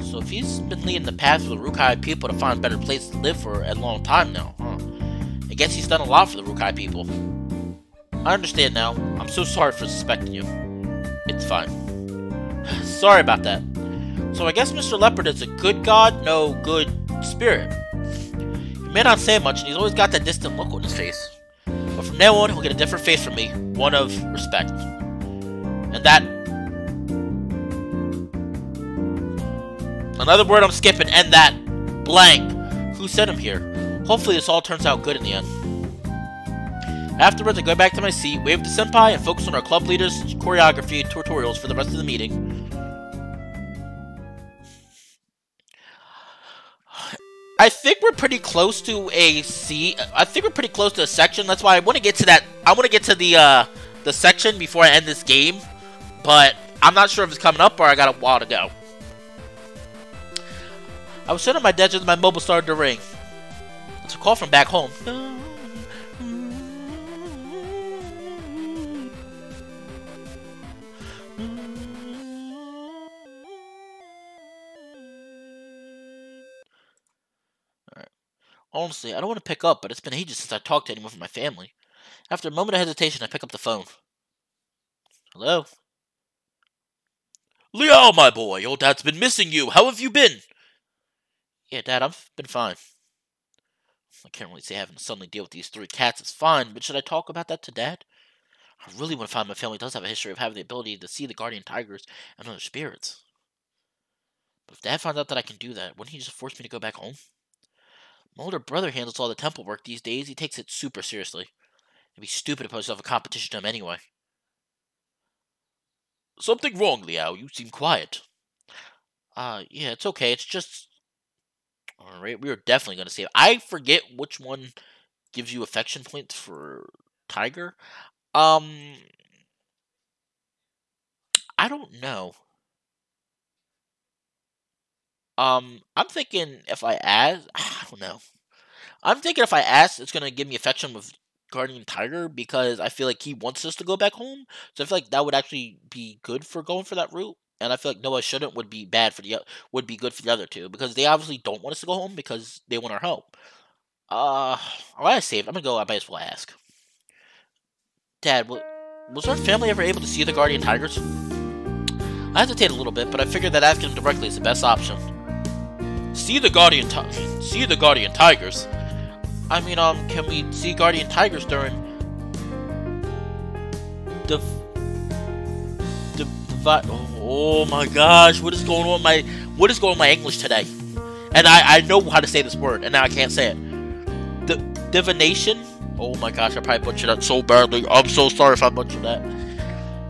So if he's been leading the path for the Rukai people to find a better place to live for a long time now, huh? I guess he's done a lot for the Rukai people. I understand now. I'm so sorry for suspecting you. It's fine. Sorry about that. So I guess Mr. Leopard is a good god, no good spirit. He may not say much, and he's always got that distant look on his face. But from now on, he'll get a different face from me, one of respect. And that... Another word I'm skipping, and that blank. Who sent him here? Hopefully this all turns out good in the end. Afterwards, I go back to my seat, wave to Senpai, and focus on our club leaders' choreography tutorials for the rest of the meeting. I think we're pretty close to a C. I think we're pretty close to a section. That's why I want to get to that. I want to get to the section before I end this game. But I'm not sure if it's coming up or I got a while to go. I was sitting on my desk as my mobile started to ring. It's a call from back home. Honestly, I don't want to pick up, but it's been ages since I talked to anyone from my family. After a moment of hesitation, I pick up the phone. Hello? Liao, my boy, your dad's been missing you. How have you been? Yeah, Dad, I've been fine. I can't really say having to suddenly deal with these 3 cats is fine, but should I talk about that to Dad? I really want to find my family does have a history of having the ability to see the guardian tigers and other spirits. But if Dad finds out that I can do that, wouldn't he just force me to go back home? My older brother handles all the temple work these days. He takes it super seriously. It'd be stupid to put yourself a competition to him anyway. Something wrong, Liao. You seem quiet. Yeah, it's okay. It's just... Alright, we are definitely going to save. I forget which one gives you affection points for Tiger. I don't know. I'm thinking if I ask... I don't know. I'm thinking if I ask, it's going to give me affection with Guardian Tiger because I feel like he wants us to go back home. So I feel like that would actually be good for going for that route. And I feel like no, I shouldn't would be bad for would be good for the other two because they obviously don't want us to go home because they want our help. I saved. I'm gonna go. I might as well ask. Dad, was our family ever able to see the Guardian Tigers? I hesitate a little bit, but I figured that asking them directly is the best option. See the Guardian Tigers? I mean, can we see Guardian Tigers during the oh my gosh, what is going on with my English today? And I know how to say this word, and now I can't say it. The divination? Oh my gosh, I probably butchered that so badly. I'm so sorry if I butchered that.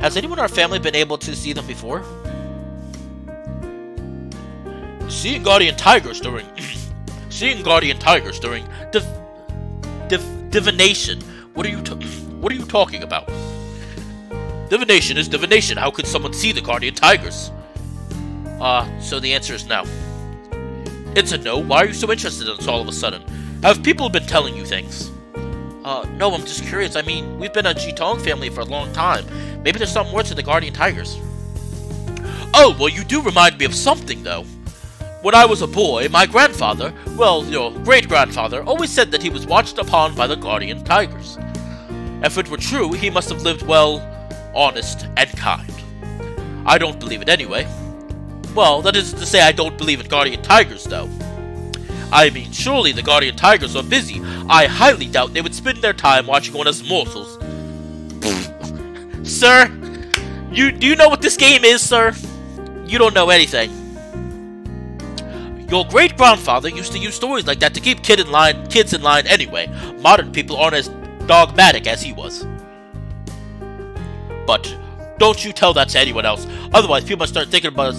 Has anyone in our family been able to see them before? Seeing Guardian Tigers during divination. What are you talking about? Divination is divination. How could someone see the Guardian Tigers? So the answer is no. It's a no. Why are you so interested in this all of a sudden? Have people been telling you things? No, I'm just curious. I mean, we've been a Jitong family for a long time. Maybe there's something more to the Guardian Tigers. Oh, well, you do remind me of something, though. When I was a boy, my grandfather, well, your great-grandfather, always said that he was watched upon by the Guardian Tigers. If it were true, he must have lived well, honest, and kind. I don't believe it anyway. Well, that isn't to say I don't believe in Guardian Tigers, though. I mean, surely the Guardian Tigers are busy. I highly doubt they would spend their time watching on us mortals. Sir, do you know what this game is, sir? You don't know anything. Your great-grandfather used to use stories like that to keep kids in line anyway. Modern people aren't as dogmatic as he was. But don't you tell that to anyone else. Otherwise, people might start thinking about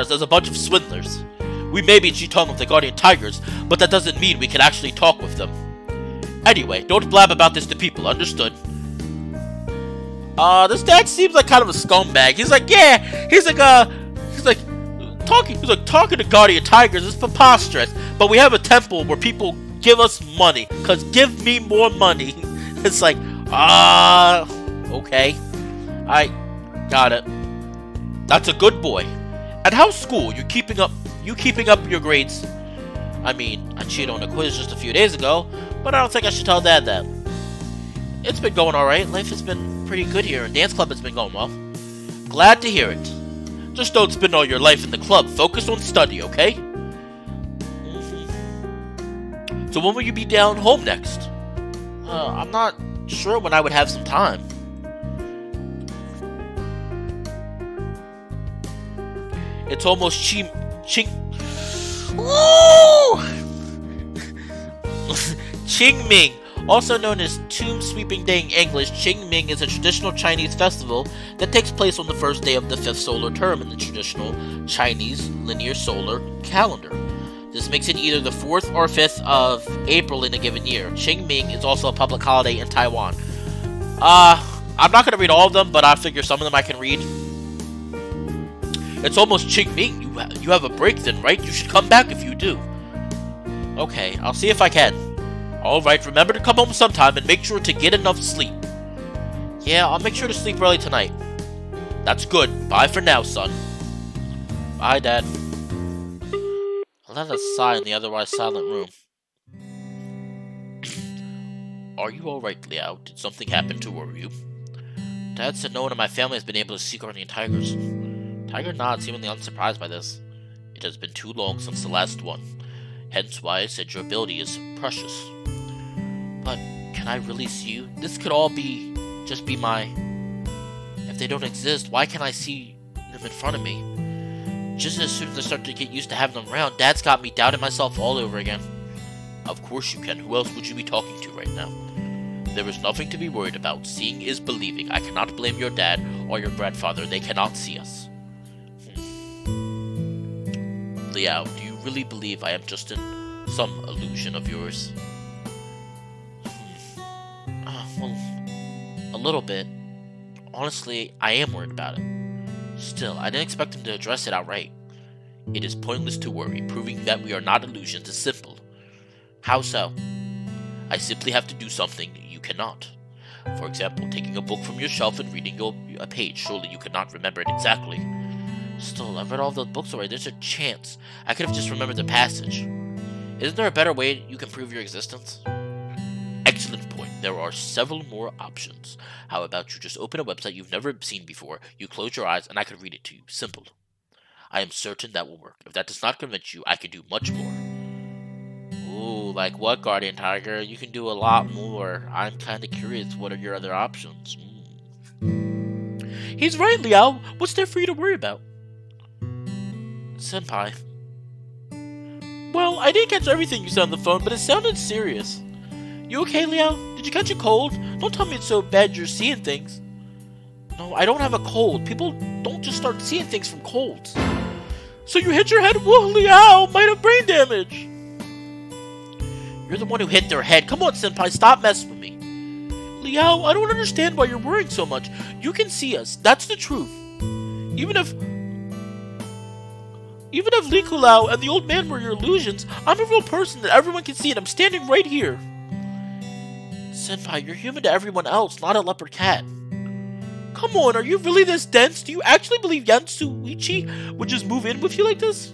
us. As a bunch of swindlers. We may be Jitong of the Guardian Tigers, but that doesn't mean we can actually talk with them. Anyway, don't blab about this to people, understood? This dad seems like kind of a scumbag. He's like, yeah, talking to Guardian Tigers is preposterous. But we have a temple where people give us money. Cause give me more money. It's like, okay. I got it. That's a good boy. And how's school? You keeping up your grades? I mean, I cheated on a quiz just a few days ago, but I don't think I should tell Dad that. It's been going alright. Life has been pretty good here, and dance club has been going well. Glad to hear it. Just don't spend all your life in the club. Focus on study, okay? Mm-hmm. So when will you be down home next? I'm not sure when I would have some time. It's almost Qingming. Also known as Tomb Sweeping Day in English, Qingming is a traditional Chinese festival that takes place on the first day of the 5th solar term in the traditional Chinese linear solar calendar. This makes it either the 4th or 5th of April in a given year. Qingming is also a public holiday in Taiwan. I'm not going to read all of them, but I figure some of them I can read. It's almost Qingming. You have a break then, right? You should come back if you do. Okay, I'll see if I can. Alright, remember to come home sometime and make sure to get enough sleep. Yeah, I'll make sure to sleep early tonight. That's good. Bye for now, son. Bye, Dad. I let a sigh in the otherwise silent room. Are you alright, Liao? Did something happen to worry you? Dad said no one in my family has been able to see guardian tigers. Tiger nods, seemingly unsurprised by this. It has been too long since the last one. Hence why I said your ability is precious. But can I really see you? This could all just be my... If they don't exist, why can't I see them in front of me? Just as soon as I start to get used to having them around, Dad's got me doubting myself all over again. Of course you can. Who else would you be talking to right now? There is nothing to be worried about. Seeing is believing. I cannot blame your dad or your grandfather. They cannot see us. Liao, do you really believe I am just in some illusion of yours? Well, a little bit. Honestly, I am worried about it. Still, I didn't expect him to address it outright. It is pointless to worry. Proving that we are not illusions is simple. How so? I simply have to do something you cannot. For example, taking a book from your shelf and reading a page. Surely you cannot remember it exactly. Still, I've read all those books already. There's a chance I could have just remembered the passage. Isn't there a better way you can prove your existence? Excellent point. There are several more options. How about you just open a website you've never seen before, you close your eyes, and I could read it to you. Simple. I am certain that will work. If that does not convince you, I can do much more. Ooh, like what, Guardian Tiger? You can do a lot more. I'm kind of curious, what are your other options? He's right, Liao. What's there for you to worry about? Senpai. Well, I didn't catch everything you said on the phone, but it sounded serious. You okay, Liao? Did you catch a cold? Don't tell me it's so bad you're seeing things. No, I don't have a cold. People don't just start seeing things from colds. So you hit your head? Whoa, Liao, might have brain damage. You're the one who hit their head. Come on, Senpai, stop messing with me. Liao, I don't understand why you're worrying so much. You can see us. That's the truth. Even if Li Kulao and the old man were your illusions, I'm a real person that everyone can see, and I'm standing right here. Senpai, you're human to everyone else, not a leopard cat. Come on, are you really this dense? Do you actually believe Yatsuichi would just move in with you like this?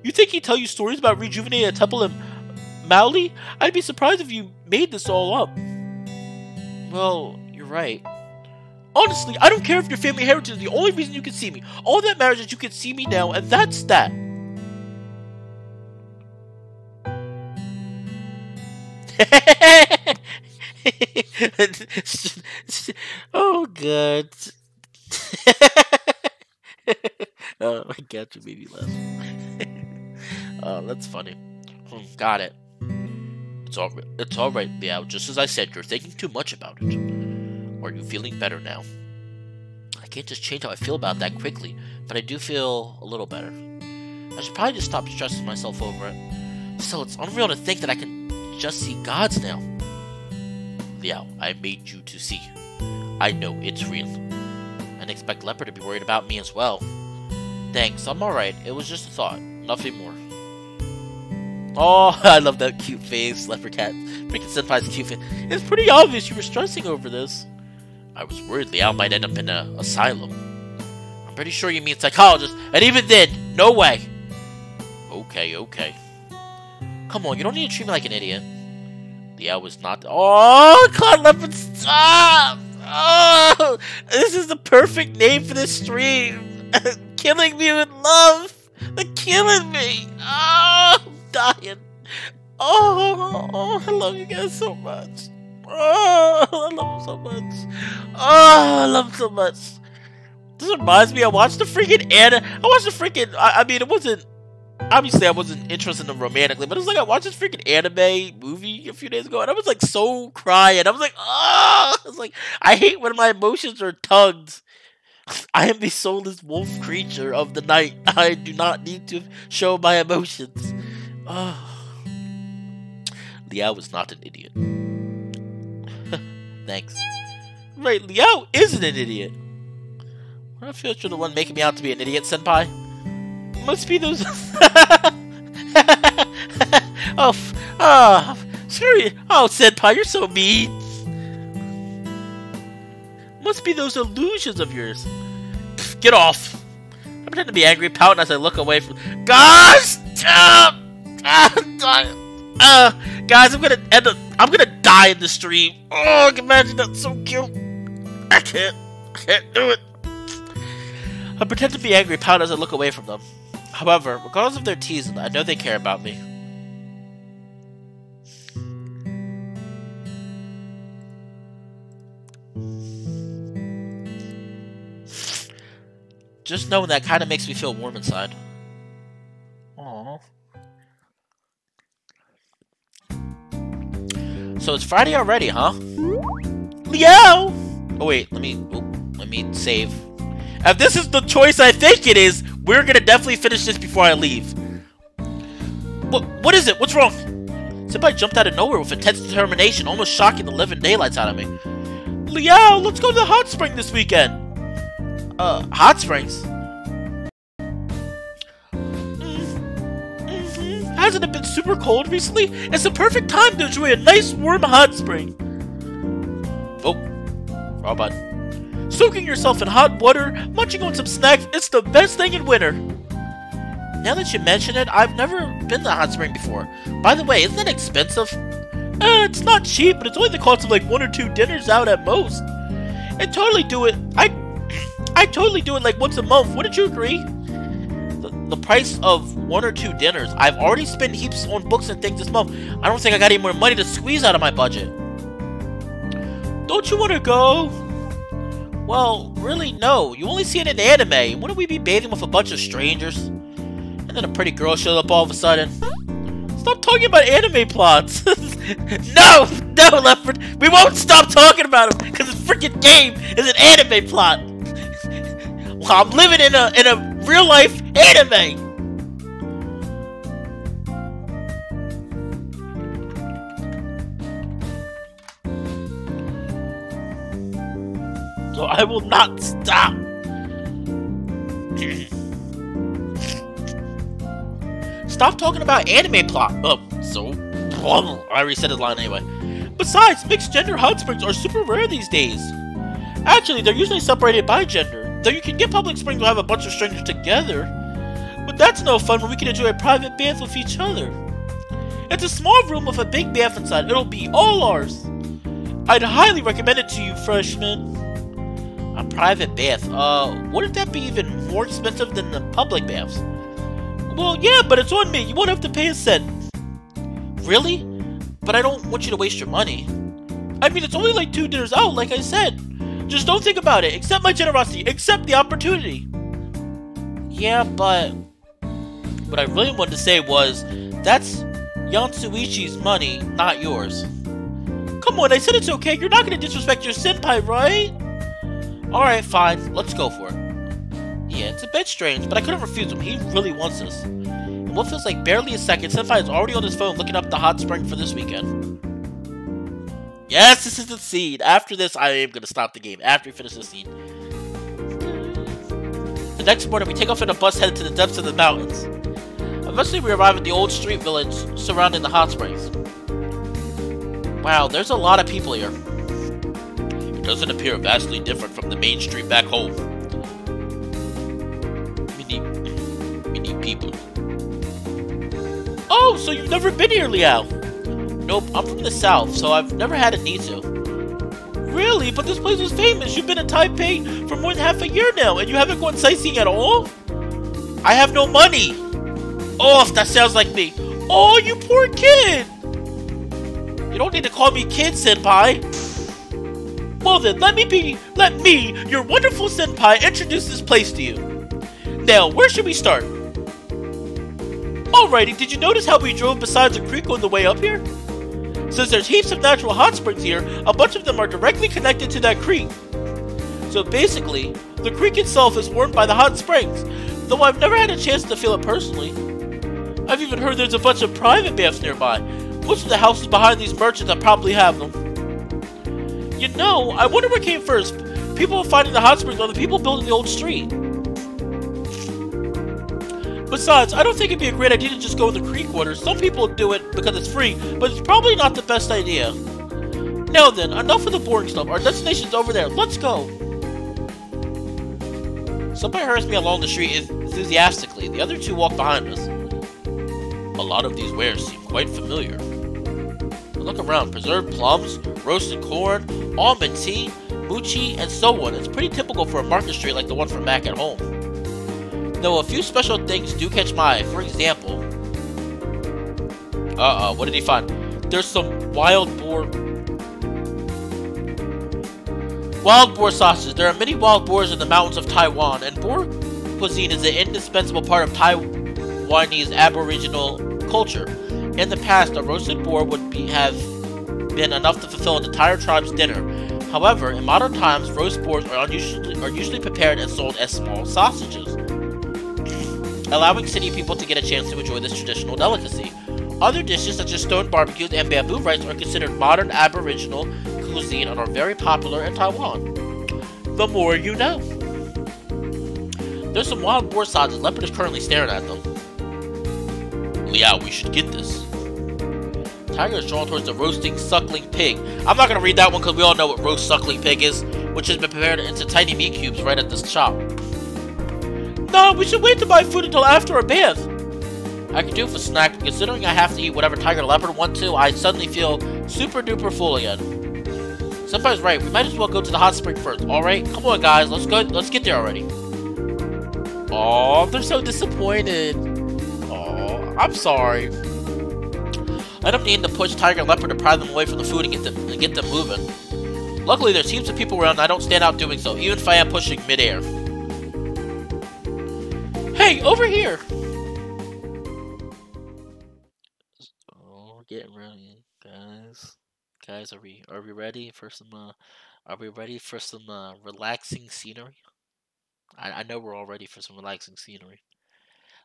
You think he'd tell you stories about rejuvenating a temple in Maoli? I'd be surprised if you made this all up. Well, you're right. Honestly, I don't care if your family heritage is the only reason you can see me. All that matters is you can see me now, and that's that. Oh, God. Oh, my God, you made me laugh. Oh, that's funny. Got it. It's all right, Liao. Just as I said, you're thinking too much about it. Are you feeling better now? I can't just change how I feel about that quickly, but I do feel a little better. I should probably just stop stressing myself over it. Still, it's unreal to think that I can just see gods now. Liao, I made you to see. I know it's real. I didn't expect Leopard to be worried about me as well. Thanks, I'm alright. It was just a thought. Nothing more. Oh, I love that cute face, Leopard Cat. Freaking Senpai's cute face. It's pretty obvious you were stressing over this. I was worried Liao might end up in an asylum. I'm pretty sure you mean psychologist, and even then, no way. Okay. Come on, you don't need to treat me like an idiot. Liao was not. Oh, Cloud Leopard, stop! Oh, this is the perfect name for this stream. Killing me with love. They're killing me. Oh, I'm dying. Oh, I love you guys so much. Oh, I love him so much. Oh, I love him so much. This reminds me, I watched the freaking I watched the freaking, I mean, it wasn't obviously I wasn't interested in them romantically, but it was like I watched this freaking anime movie a few days ago, and I was like so crying. I was like, oh, it's like I hate when my emotions are tugged. I am the soulless wolf creature of the night. I do not need to show my emotions. Oh. Liao was not an idiot. Thanks. Right, Liao isn't an idiot. I feel you're the one making me out to be an idiot, senpai. Must be those. Screw you. Oh, senpai, you're so mean. Must be those illusions of yours. Pff, get off. I pretend to be angry, pouting as I look away from. Gosh! Guys, I'm gonna die in the stream. Oh, I can imagine that's so cute. I can't do it. I pretend to be angry, pout as I look away from them. However, regardless of their teasing, I know they care about me. Just knowing that kind of makes me feel warm inside. Aww. So it's Friday already, huh? Liao! Oh wait, let me save. If this is the choice I think it is, we're gonna definitely finish this before I leave. What is it? What's wrong? Somebody jumped out of nowhere with intense determination, almost shocking the living daylights out of me. Liao, let's go to the hot spring this weekend. Hot springs? Hasn't it been super cold recently? It's the perfect time to enjoy a nice warm hot spring. Oh, wrong button. Soaking yourself in hot water, munching on some snacks, it's the best thing in winter. Now that you mention it, I've never been to a hot spring before. By the way, isn't that expensive? It's not cheap, but it's only the cost of like 1 or 2 dinners out at most. I totally do it like once a month, wouldn't you agree? The price of 1 or 2 dinners. I've already spent heaps on books and things this month. I don't think I got any more money to squeeze out of my budget. Don't you want to go? Well, really, no. You only see it in anime. Wouldn't we be bathing with a bunch of strangers? And then a pretty girl showed up all of a sudden. Stop talking about anime plots. No, Leopard. We won't stop talking about them because this freaking game is an anime plot. Well, I'm living in a real life anime. So I will not stop. Stop talking about anime plot. I already said his line anyway. Besides, mixed gender hot springs are super rare these days. Actually, they're usually separated by gender. Though you can get public springs will have a bunch of strangers together. But that's no fun when we can enjoy a private bath with each other. It's a small room with a big bath inside. It'll be all ours. I'd highly recommend it to you, freshman. A private bath. Wouldn't that be even more expensive than the public baths? Well, yeah, but it's on me. You won't have to pay a cent. Really? But I don't want you to waste your money. I mean, it's only like 2 dinners out, like I said. Just don't think about it. Accept my generosity. Accept the opportunity. Yeah, but what I really wanted to say was, that's Yonsuichi's money, not yours. Come on, I said it's okay. You're not going to disrespect your senpai, right? Alright, fine. Let's go for it. Yeah, it's a bit strange, but I couldn't refuse him. He really wants this. In what feels like barely a second, senpai is already on his phone looking up the hot spring for this weekend. Yes, this is the scene. After this, I am going to stop the game. After we finish this scene. The next morning, we take off in a bus headed to the depths of the mountains. Eventually, we arrive at the old street village surrounding the hot springs. Wow, there's a lot of people here. It doesn't appear vastly different from the main street back home. Many people. Oh, so you've never been here, Liao? Nope, I'm from the south, so I've never had a need to. Really? But this place is famous. You've been in Taipei for more than half a year now, and you haven't gone sightseeing at all? I have no money. Oh, that sounds like me. Oh, you poor kid. You don't need to call me kid, senpai. Well then, let me, your wonderful senpai, introduce this place to you. Now, where should we start? Alrighty, did you notice how we drove beside a creek on the way up here? Since there's heaps of natural hot springs here, a bunch of them are directly connected to that creek. So basically, the creek itself is warmed by the hot springs, though I've never had a chance to feel it personally. I've even heard there's a bunch of private baths nearby. Most of the houses behind these merchants that probably have them. You know, I wonder what came first, people finding the hot springs or the people building the old street. Besides, I don't think it'd be a great idea to just go in the creek water. Some people do it because it's free, but it's probably not the best idea. Now then, enough of the boring stuff. Our destination's over there. Let's go. Somebody hurries me along the street enthusiastically. The other two walk behind us. A lot of these wares seem quite familiar. Look around. Preserved plums, roasted corn, almond tea, mochi, and so on. It's pretty typical for a market street like the one from back at home. Though a few special things do catch my eye. For example... what did he find? There's some wild boar sausages. There are many wild boars in the mountains of Taiwan, and boar cuisine is an indispensable part of Taiwanese aboriginal culture. In the past, a roasted boar would have been enough to fulfill an entire tribe's dinner. However, in modern times, roast boars are usually prepared and sold as small sausages, allowing city people to get a chance to enjoy this traditional delicacy. Other dishes such as stone barbecues and bamboo rice are considered modern aboriginal cuisine and are very popular in Taiwan. The more you know. There's some wild boar sausages. Leopard is currently staring at them. Liao, we should get this. Tiger is drawn towards the roasting suckling pig. I'm not going to read that one because we all know what roast suckling pig is, which has been prepared into tiny meat cubes right at this shop. No, we should wait to buy food until after a bath. I could do it for snack, but considering I have to eat whatever Tiger and Leopard want to, I suddenly feel super duper full again. Senpai's right, we might as well go to the hot spring first, alright? Come on guys, let's go, let's get there already. Aw, they're so disappointed. Aw, I'm sorry. I end up needing to push Tiger and Leopard to pry them away from the food and get them moving. Luckily, there's heaps of people around and I don't stand out doing so, even if I am pushing midair. Hey, over here! Oh, we're getting ready, guys. Guys, are we ready for some relaxing scenery? I know we're all ready for some relaxing scenery.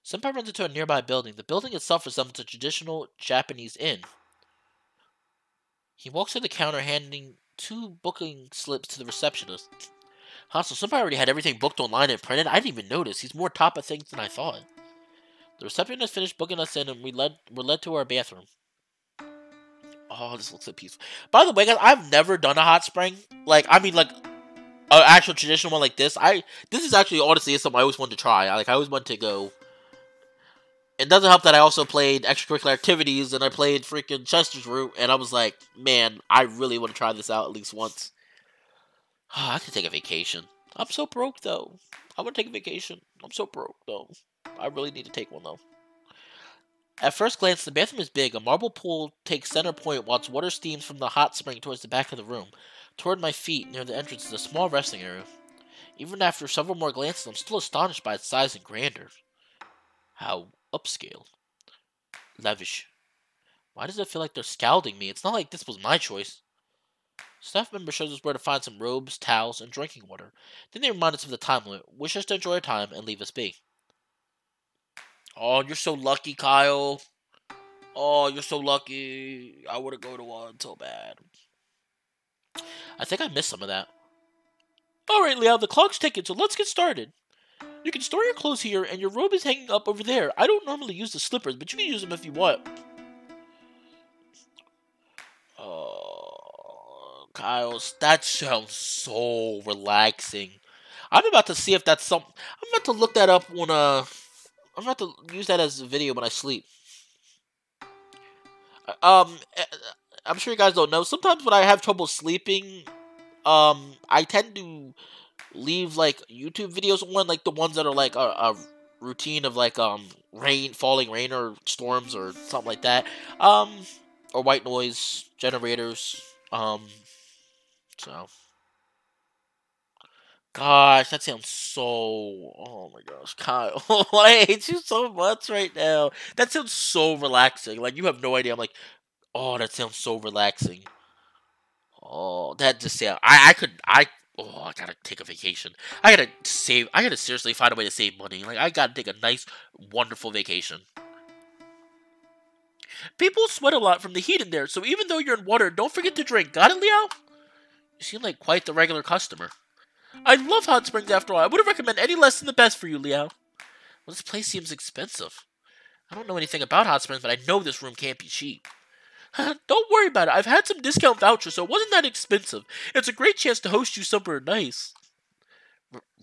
Senpai runs into a nearby building. The building itself resembles a traditional Japanese inn. He walks to the counter, handing 2 booking slips to the receptionist. So Senpai already had everything booked online and printed. I didn't even notice. He's more top of things than I thought. The receptionist finished booking us in, and we're led to our bathroom. Oh, this looks so peaceful. By the way, guys, I've never done a hot spring. Like, I mean, like, an actual traditional one like this. This is actually, honestly, something I always wanted to try. I always wanted to go. It doesn't help that I also played extracurricular activities, and I played freaking Chester's Route, and I was like, man, I really want to try this out at least once. I could take a vacation. I'm so broke, though. I want to take a vacation. I'm so broke, though. I really need to take one, though. At first glance, the bathroom is big. A marble pool takes center point whilst water steams from the hot spring towards the back of the room. Toward my feet, near the entrance, is a small resting area. Even after several more glances, I'm still astonished by its size and grandeur. How upscale. Lavish. Why does it feel like they're scalding me? It's not like this was my choice. Staff member shows us where to find some robes, towels, and drinking water. Then they remind us of the time limit, wish us to enjoy our time, and leave us be. Oh, you're so lucky, Kyle. Oh, you're so lucky. I would have go to one so bad. I think I missed some of that. Alright, Liao, the clock's ticking, so let's get started. You can store your clothes here, and your robe is hanging up over there. I don't normally use the slippers, but you can use them if you want. Kyle, that sounds so relaxing. I'm about to see if that's something. I'm about to look that up when, I'm about to use that as a video when I sleep. I'm sure you guys don't know. Sometimes when I have trouble sleeping, I tend to leave, like, YouTube videos on, like, the ones that are, like, a routine of, like, falling rain or storms or something like that. Or white noise generators, so. Gosh, that sounds so. Oh my gosh, Kyle, I hate you so much right now. That sounds so relaxing. Like you have no idea. I'm like, oh, that sounds so relaxing. Oh, that just sound. I could. Oh, I gotta take a vacation. I gotta save. I gotta seriously find a way to save money. Like I gotta take a nice, wonderful vacation. People sweat a lot from the heat in there, so even though you're in water, don't forget to drink. Got it, Leo? You seem like quite the regular customer. I love hot springs after all. I wouldn't recommend any less than the best for you, Leo. Well, this place seems expensive. I don't know anything about hot springs, but I know this room can't be cheap. Don't worry about it. I've had some discount vouchers, so it wasn't that expensive. It's a great chance to host you somewhere nice.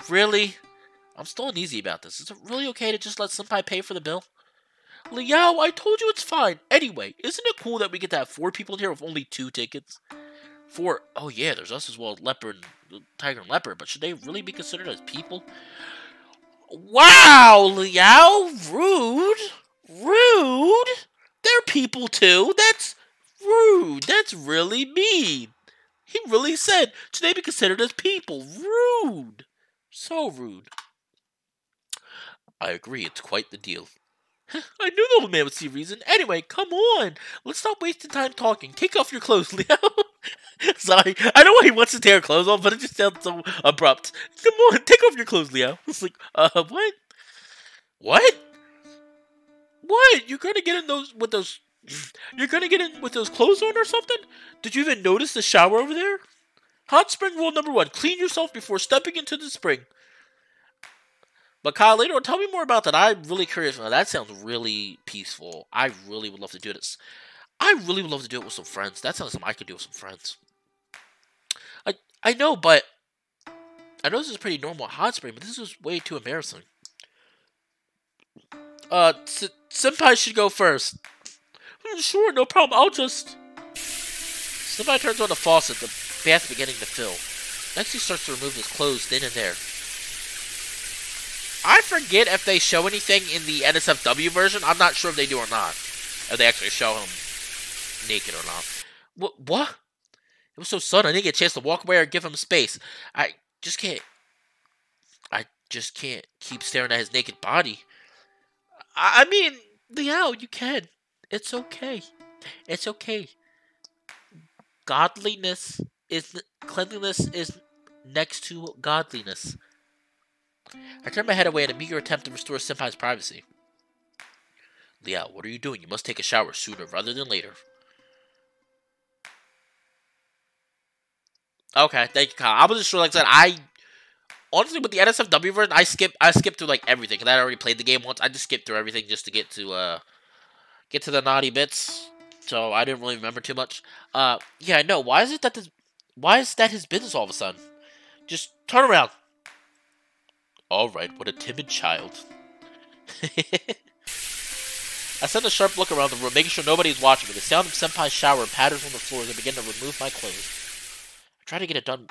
Really? I'm still uneasy about this. Is it really okay to just let Senpai pay for the bill? Liao, I told you it's fine. Anyway, isn't it cool that we get to have 4 people in here with only 2 tickets? 4? Oh yeah, there's us as well, Leopard, Tiger and Leopard, but should they really be considered as people? Wow, Liao, rude. Rude? They're people too. That's rude. That's really mean. He really said, should they be considered as people? Rude. So rude. I agree, it's quite the deal. I knew the old man would see reason. Anyway, come on. Let's stop wasting time talking. Take off your clothes, Leo. Sorry. I know why he wants to tear clothes off, but it just sounds so abrupt. Come on, take off your clothes, Leo. It's like, what? What? What? You're gonna get in those with those You're gonna get in with those clothes on or something? Did you even notice the shower over there? Hot spring rule number 1. Clean yourself before stepping into the spring. But Kyle, later on, tell me more about that. I'm really curious. Now, that sounds really peaceful. I really would love to do this. I really would love to do it with some friends. That sounds like something I could do with some friends. I know, but I know this is pretty normal at hot spring, but this is way too embarrassing. Senpai should go first. Sure, no problem. I'll just. Senpai turns on the faucet. The bath beginning to fill. Next, he starts to remove his clothes then and there. I forget if they show anything in the NSFW version. I'm not sure if they do or not. If they actually show him naked or not. What? It was so sudden. I didn't get a chance to walk away or give him space. I just can't keep staring at his naked body. I mean, Liao, you can. It's okay. It's okay. Cleanliness is next to godliness. I turned my head away in a meager attempt to restore Senpai's privacy. Liao, what are you doing? You must take a shower sooner rather than later. Okay, thank you, Kyle. I wasn't sure, like I said, honestly, with the NSFW version, I skipped through, like, everything, because I already played the game once. I just skipped through everything just to get to the naughty bits, so I didn't really remember too much. Yeah, I know. Why is that his business all of a sudden? Just turn around. Alright, what a timid child. I sent a sharp look around the room, making sure nobody's watching me. The sound of Senpai's shower patters on the floor as I begin to remove my clothes. I try to get it done.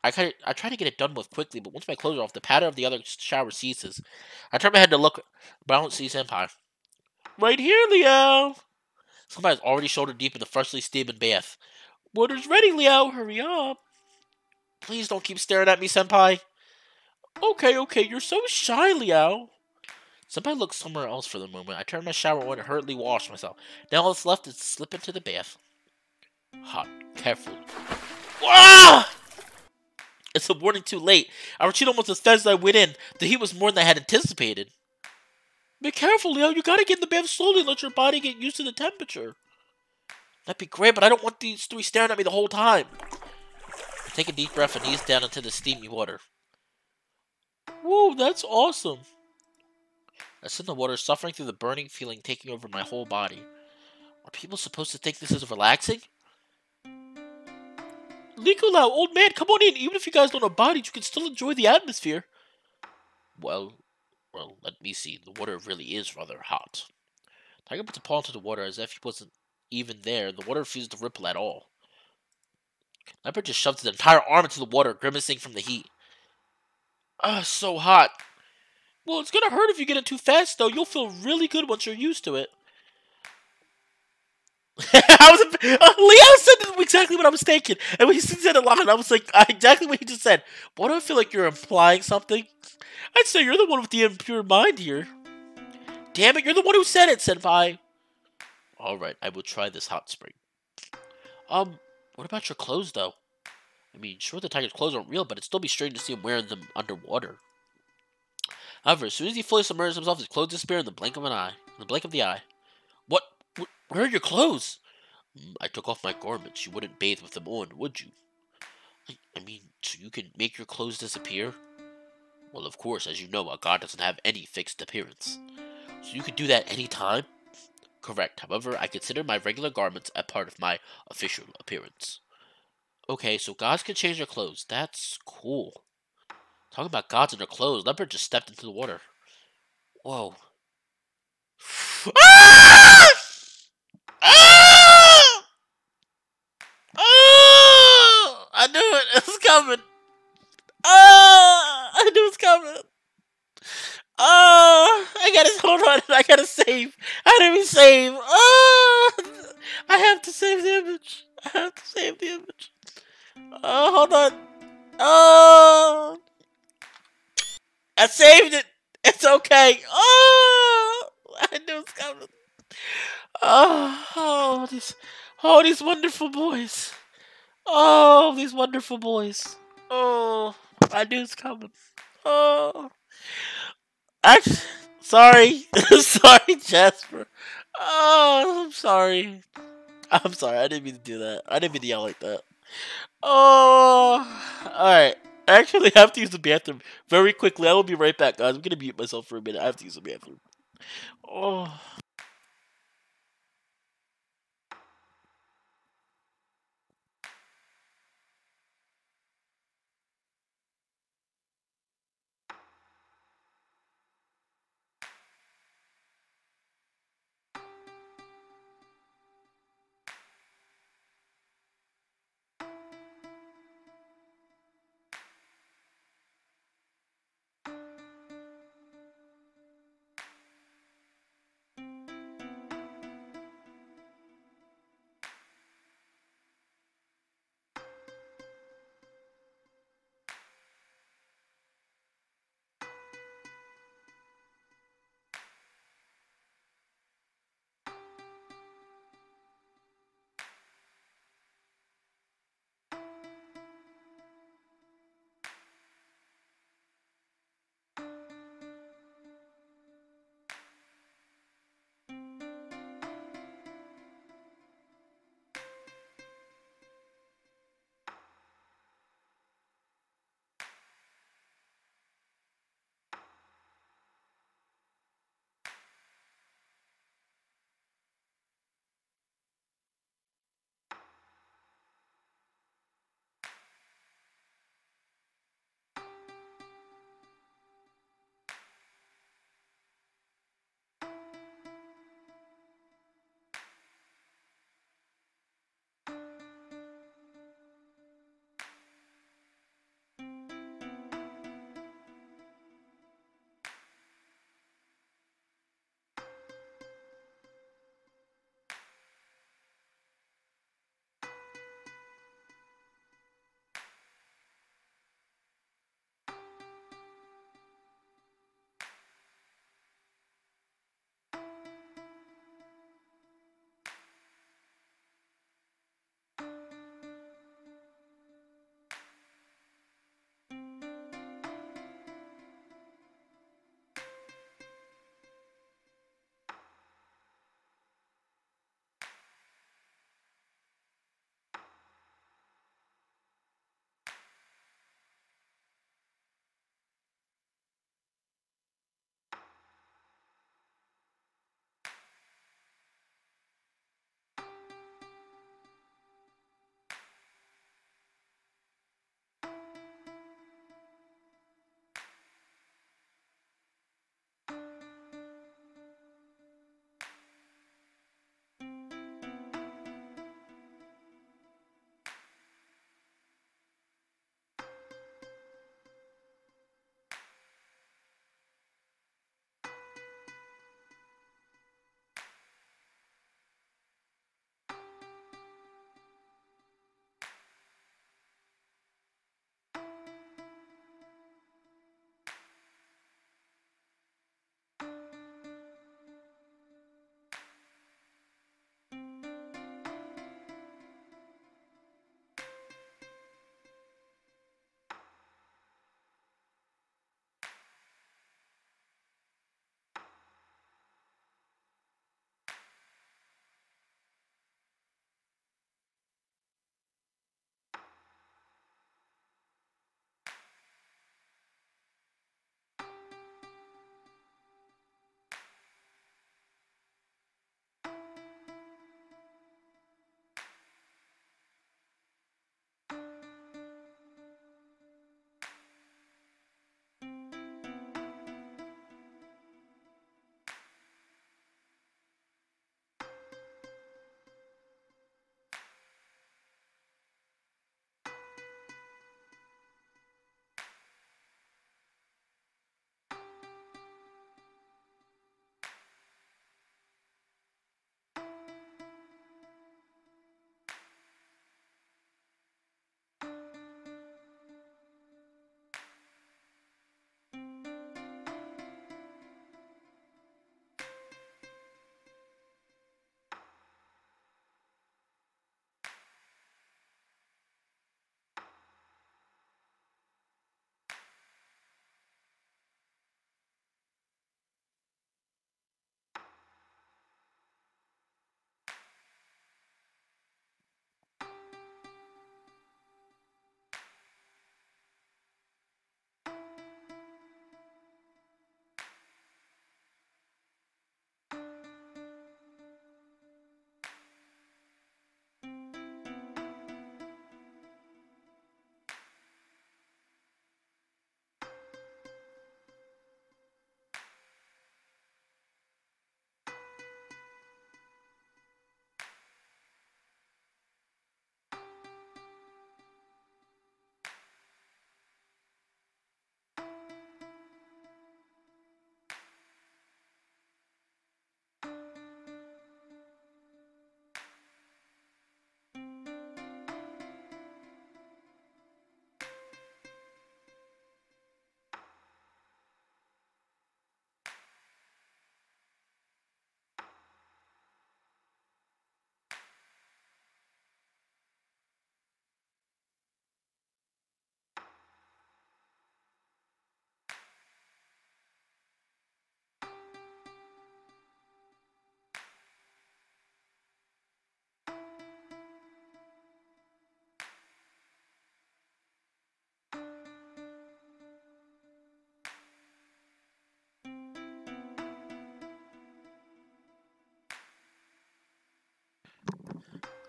I try to get it done with quickly, but once my clothes are off, the patter of the other shower ceases. I turn my head to look, but I don't see Senpai. Right here, Leo! Senpai's already shoulder deep in the freshly steaming bath. Water's ready, Leo. Hurry up. Please don't keep staring at me, Senpai. Okay, you're so shy, Leo. Senpai looked somewhere else for the moment. I turned my shower on and hurriedly washed myself. Now all that's left is to slip into the bath. Hot. Careful. Ah! It's a warning too late. I retreated almost as fast as I went in. The heat was more than I had anticipated. Be careful, Leo. You gotta get in the bath slowly and let your body get used to the temperature. That'd be great, but I don't want these 3 staring at me the whole time. I take a deep breath and ease down into the steamy water. Whoa, that's awesome. I sit in the water, suffering through the burning feeling taking over my whole body. Are people supposed to think this is relaxing? Nicolau, old man, come on in. Even if you guys don't have bodies, you can still enjoy the atmosphere. Well, let me see. The water really is rather hot. Tiger puts a paw into the water as if he wasn't even there. The water refuses to ripple at all. Leopard just shoves his entire arm into the water, grimacing from the heat. So hot. Well, it's gonna hurt if you get in too fast, though. You'll feel really good once you're used to it. Leo said exactly what I was thinking, and when he said it line, I was like, exactly what he just said. Why do I feel like you're implying something? I'd say you're the one with the impure mind here. Damn it, you're the one who said it, Senpai. All right, I will try this hot spring. What about your clothes, though? I mean, sure, the tiger's clothes aren't real, but it'd still be strange to see him wearing them underwater. However, as soon as he fully submerges himself, his clothes disappear in the blink of an eye. In the blink of the eye. What? Where are your clothes? I took off my garments. You wouldn't bathe with them on, would you? I mean, so you can make your clothes disappear? Well, of course, as you know, a god doesn't have any fixed appearance. So you could do that any time? Correct. However, I consider my regular garments a part of my official appearance. Okay, so gods can change their clothes. That's cool. Talking about gods and their clothes, Leopard just stepped into the water. Whoa. Ah! Ah! Oh! I knew it. It was coming. Oh! I knew it was coming. Oh! I gotta hold on. I gotta save. How do we save? Oh! I have to save the image. I have to save the image. Oh, hold on. Oh! I saved it. It's okay. Oh! I knew it was coming. Oh, these wonderful boys. Oh, these wonderful boys. Oh, I knew it's coming. Oh, actually, sorry, sorry, Jasper. Oh, I'm sorry. I'm sorry. I didn't mean to do that. I didn't mean to yell like that. Oh, all right. I actually have to use the bathroom very quickly. I will be right back, guys. I'm gonna mute myself for a minute. I have to use the bathroom. Oh.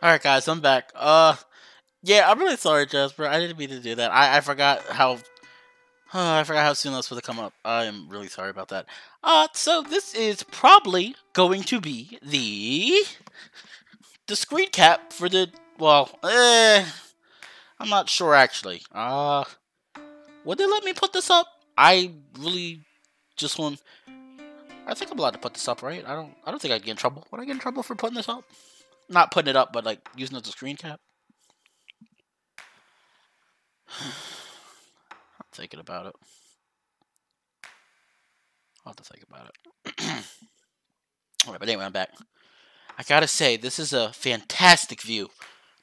Alright, guys, I'm back. Yeah, I'm really sorry, Jasper. I didn't mean to do that. I forgot how. I forgot how soon that's supposed to come up. I am really sorry about that. So this is probably going to be the screen cap for the. Well, I'm not sure actually. Would they let me put this up? I really just want. I think I'm allowed to put this up, right? I don't think I'd get in trouble. Would I get in trouble for putting this up? Not putting it up, but like using it as a screen cap. I'm thinking about it. I'll have to think about it. Alright, but anyway, I'm back. I gotta say, this is a fantastic view.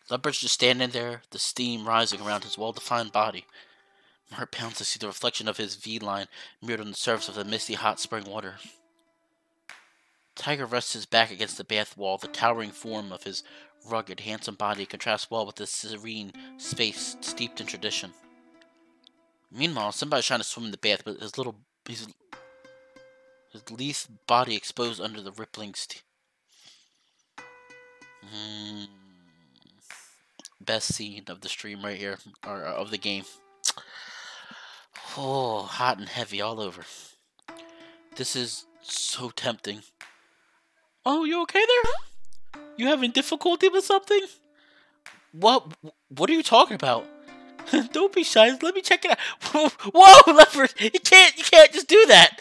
Leopard's just standing there, the steam rising around his well-defined body. My heart pounds to see the reflection of his V-line mirrored on the surface of the misty hot spring water. Tiger rests his back against the bath wall. The towering form of his rugged, handsome body contrasts well with the serene space steeped in tradition. Meanwhile, somebody's trying to swim in the bath, but his lithe body exposed under the rippling best scene of the stream right here, or of the game. Oh, hot and heavy all over. This is so tempting. Oh, you okay there? You having difficulty with something? What are you talking about? Don't be shy. Let me check it out. Whoa, Leopard! You can't just do that.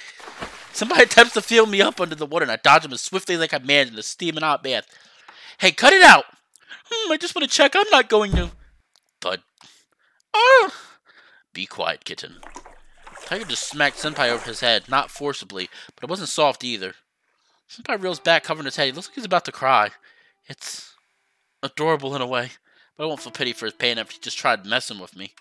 Somebody attempts to feel me up under the water, and I dodge him as swiftly as I can manage in the steaming hot bath. Hey, cut it out! I just want to check. I'm not going to. But, be quiet, kitten. Tiger just smacked Senpai over his head, not forcibly, but it wasn't soft either. Senpai reels back, covering his head. He looks like he's about to cry. It's adorable in a way, but I won't feel pity for his pain if he just tried messing with me.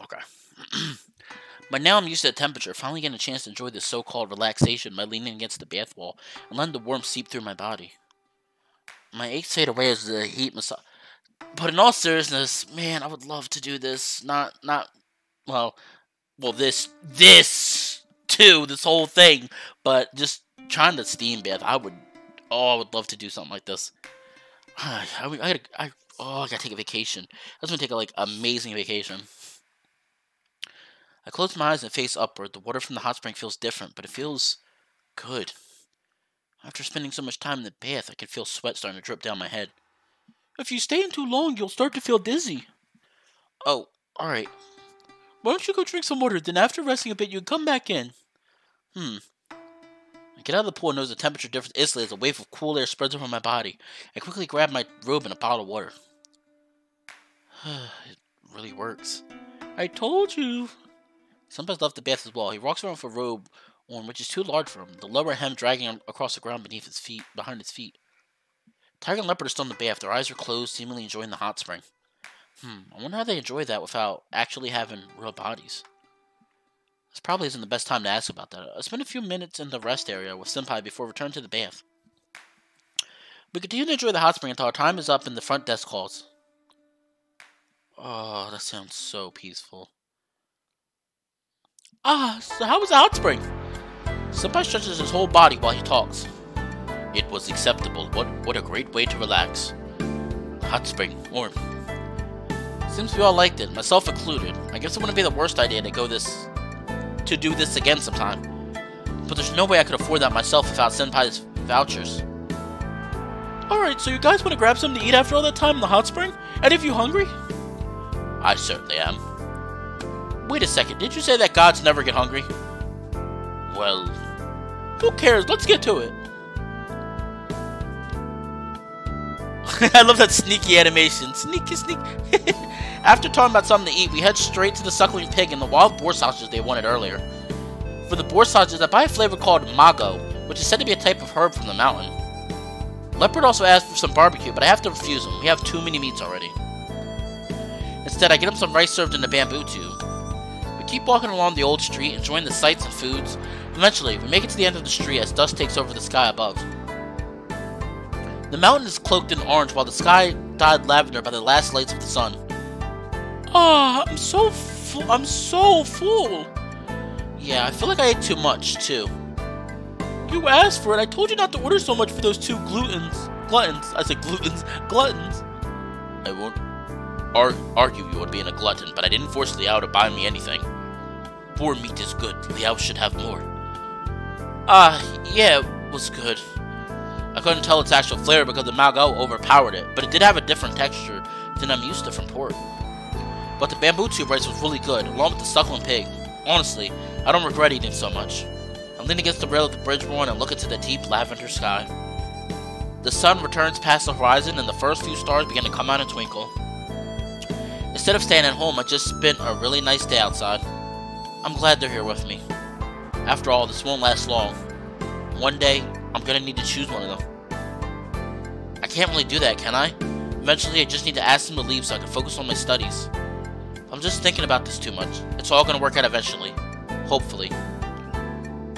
Okay. But now I'm used to the temperature, finally getting a chance to enjoy this so-called relaxation by leaning against the bath wall and letting the warmth seep through my body. My aches fade away as the heat massage. But in all seriousness, man, I would love to do this. Well, this too, this whole thing. But just trying to steam bath, I would love to do something like this. I gotta take a vacation. That's gonna take a amazing vacation. I close my eyes and face upward. The water from the hot spring feels different, but it feels good. After spending so much time in the bath, I can feel sweat starting to drip down my head. If you stay in too long, you'll start to feel dizzy. Oh, alright. Why don't you go drink some water, then after resting a bit, you can come back in. I get out of the pool and notice the temperature difference instantly as a wave of cool air spreads over my body. I quickly grab my robe and a bottle of water. It really works. I told you. Senpai's left the bath as well. He walks around with a robe on, which is too large for him, the lower hem dragging across the ground behind his feet. Tiger and Leopard are still in the bath. Their eyes are closed, seemingly enjoying the hot spring. I wonder how they enjoy that without actually having real bodies. This probably isn't the best time to ask about that. I spent a few minutes in the rest area with Senpai before returning to the bath. We continue to enjoy the hot spring until our time is up and the front desk calls. Oh, that sounds so peaceful. So how was the hot spring? Senpai stretches his whole body while he talks. It was acceptable. What a great way to relax. Hot spring, warm. Seems we all liked it, myself included. I guess it wouldn't be the worst idea to do this again sometime. But there's no way I could afford that myself without Senpai's vouchers. Alright, so you guys want to grab something to eat after all that time in the hot spring? Any of you hungry? I certainly am. Wait a second, did you say that gods never get hungry? Well, who cares? Let's get to it. I love that sneaky animation. Sneaky. After talking about something to eat, we head straight to the suckling pig and the wild boar sausages they wanted earlier. For the boar sausages, I buy a flavor called mago, which is said to be a type of herb from the mountain. Leopard also asked for some barbecue, but I have to refuse him. We have too many meats already. Instead, I get him some rice served in a bamboo tube. We keep walking along the old street, enjoying the sights and foods. Eventually, we make it to the end of the street as dusk takes over the sky above. The mountain is cloaked in orange while the sky dyed lavender by the last lights of the sun. Ah, I'm so full. Yeah, I feel like I ate too much, too. You asked for it. I told you not to order so much for those two gluttons. I said gluttons. Gluttons. I won't argue you on being a glutton, but I didn't force Liao to buy me anything. Boar meat is good. Liao should have more. Yeah, it was good. I couldn't tell its actual flavor because the Malgao overpowered it, but it did have a different texture than I'm used to from pork. But the bamboo tube rice was really good, along with the suckling pig. Honestly, I don't regret eating so much. I lean against the rail of the bridge more and look into the deep lavender sky. The sun returns past the horizon and the first few stars begin to come out and twinkle. Instead of staying at home, I just spent a really nice day outside. I'm glad they're here with me. After all, this won't last long. One day, I'm gonna need to choose one of them. I can't really do that, can I? Eventually, I just need to ask them to leave so I can focus on my studies. I'm just thinking about this too much. It's all gonna work out eventually. Hopefully.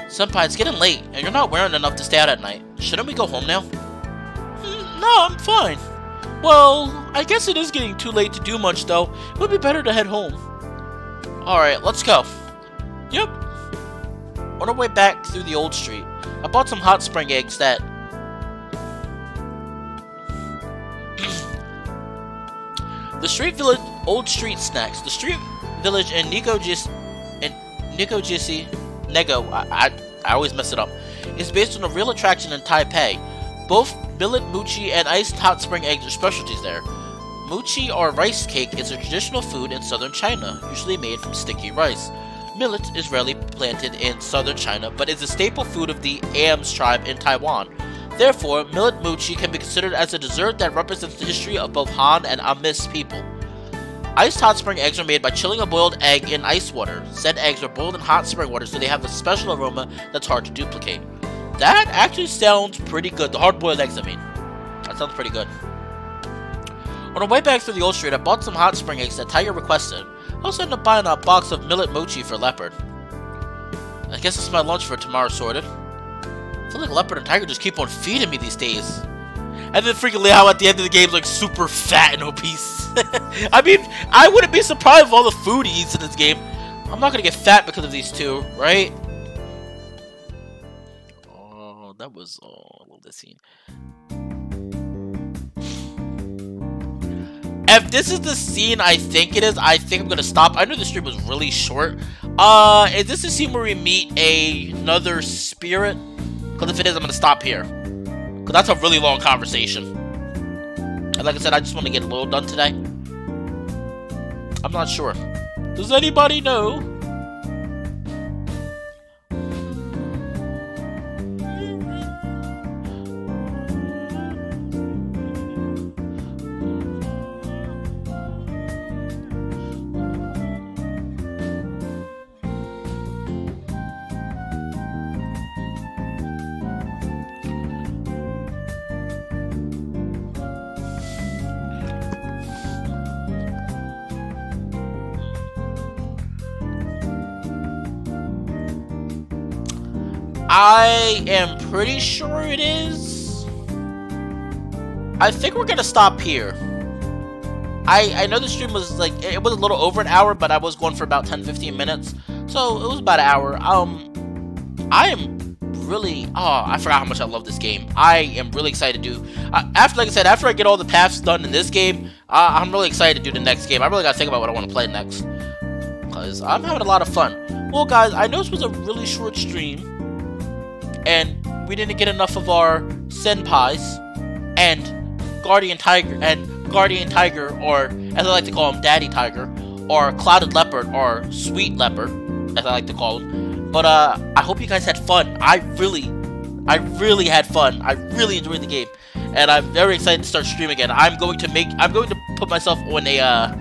Senpai, it's getting late, and you're not wearing enough to stay out at night. Shouldn't we go home now? No, I'm fine. Well, I guess it is getting too late to do much, though. It would be better to head home. Alright, let's go. Yep. On our way back through the old street, I bought some hot spring eggs that... The street village... Old street snacks. The street village in Nekojishi... I always mess it up. It's based on a real attraction in Taipei. Both millet mochi and iced hot spring eggs are specialties there. Mochi, or rice cake, is a traditional food in southern China, usually made from sticky rice. Millet is rarely planted in southern China, but is a staple food of the Ams tribe in Taiwan. Therefore, millet mochi can be considered as a dessert that represents the history of both Han and Amis people. Iced hot spring eggs are made by chilling a boiled egg in ice water. Said eggs are boiled in hot spring water so they have a special aroma that's hard to duplicate. That actually sounds pretty good. The hard-boiled eggs, I mean. That sounds pretty good. On our way back through the old street, I bought some hot spring eggs that Tiger requested. I also ended up buying a box of millet mochi for Leopard. I guess this is my lunch for tomorrow sorted. I feel like Leopard and Tiger just keep on feeding me these days. And then freaking Liao at the end of the game is like super fat and obese. I mean, I wouldn't be surprised with all the food he eats in this game. I'm not gonna get fat because of these two, right? Oh, that was I love this scene. If this is the scene I think it is, I think I'm gonna stop. I know the stream was really short. Is this the scene where we meet another spirit? Because if it is, I'm gonna stop here. Because that's a really long conversation. And like I said, I just want to get a little done today. I'm not sure. Does anybody know? I am pretty sure it is. I think we're gonna stop here. I know the stream was like, it was a little over an hour, but I was going for about 10-15 minutes. So it was about an hour. I am really, I forgot how much I love this game. I am really excited to do, after, like I said, after I get all the paths done in this game, I'm really excited to do the next game. I really gotta think about what I want to play next, because I'm having a lot of fun. Well guys, I know this was a really short stream, and we didn't get enough of our senpais and Guardian Tiger, or as I like to call him, Daddy Tiger, or Clouded Leopard, or Sweet Leopard, as I like to call him. But I hope you guys had fun. I really had fun. I really enjoyed the game, and I'm very excited to start streaming again. I'm going to put myself on a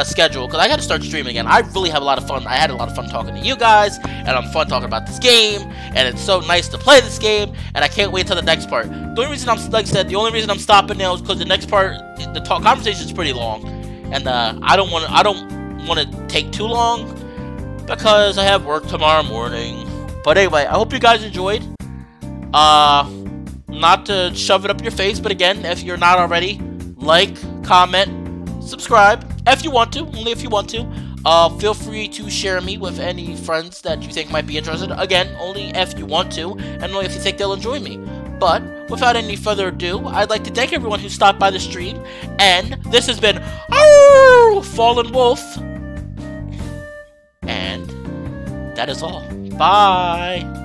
schedule, because I got to start streaming again. I really have a lot of fun. I had a lot of fun talking to you guys, and I'm fun talking about this game, and it's so nice to play this game, and I can't wait till the next part. The only reason the only reason I'm stopping now is because the next part, the conversation is pretty long, and I don't want to take too long, because I have work tomorrow morning. But anyway, I hope you guys enjoyed. not to shove it up your face, but again, if you're not already, like, comment, subscribe, if you want to, only if you want to. Feel free to share me with any friends that you think might be interested. Again, only if you want to, and only if you think they'll enjoy me. But, without any further ado, I'd like to thank everyone who stopped by the stream, and this has been Fallen Wolf, and that is all. Bye!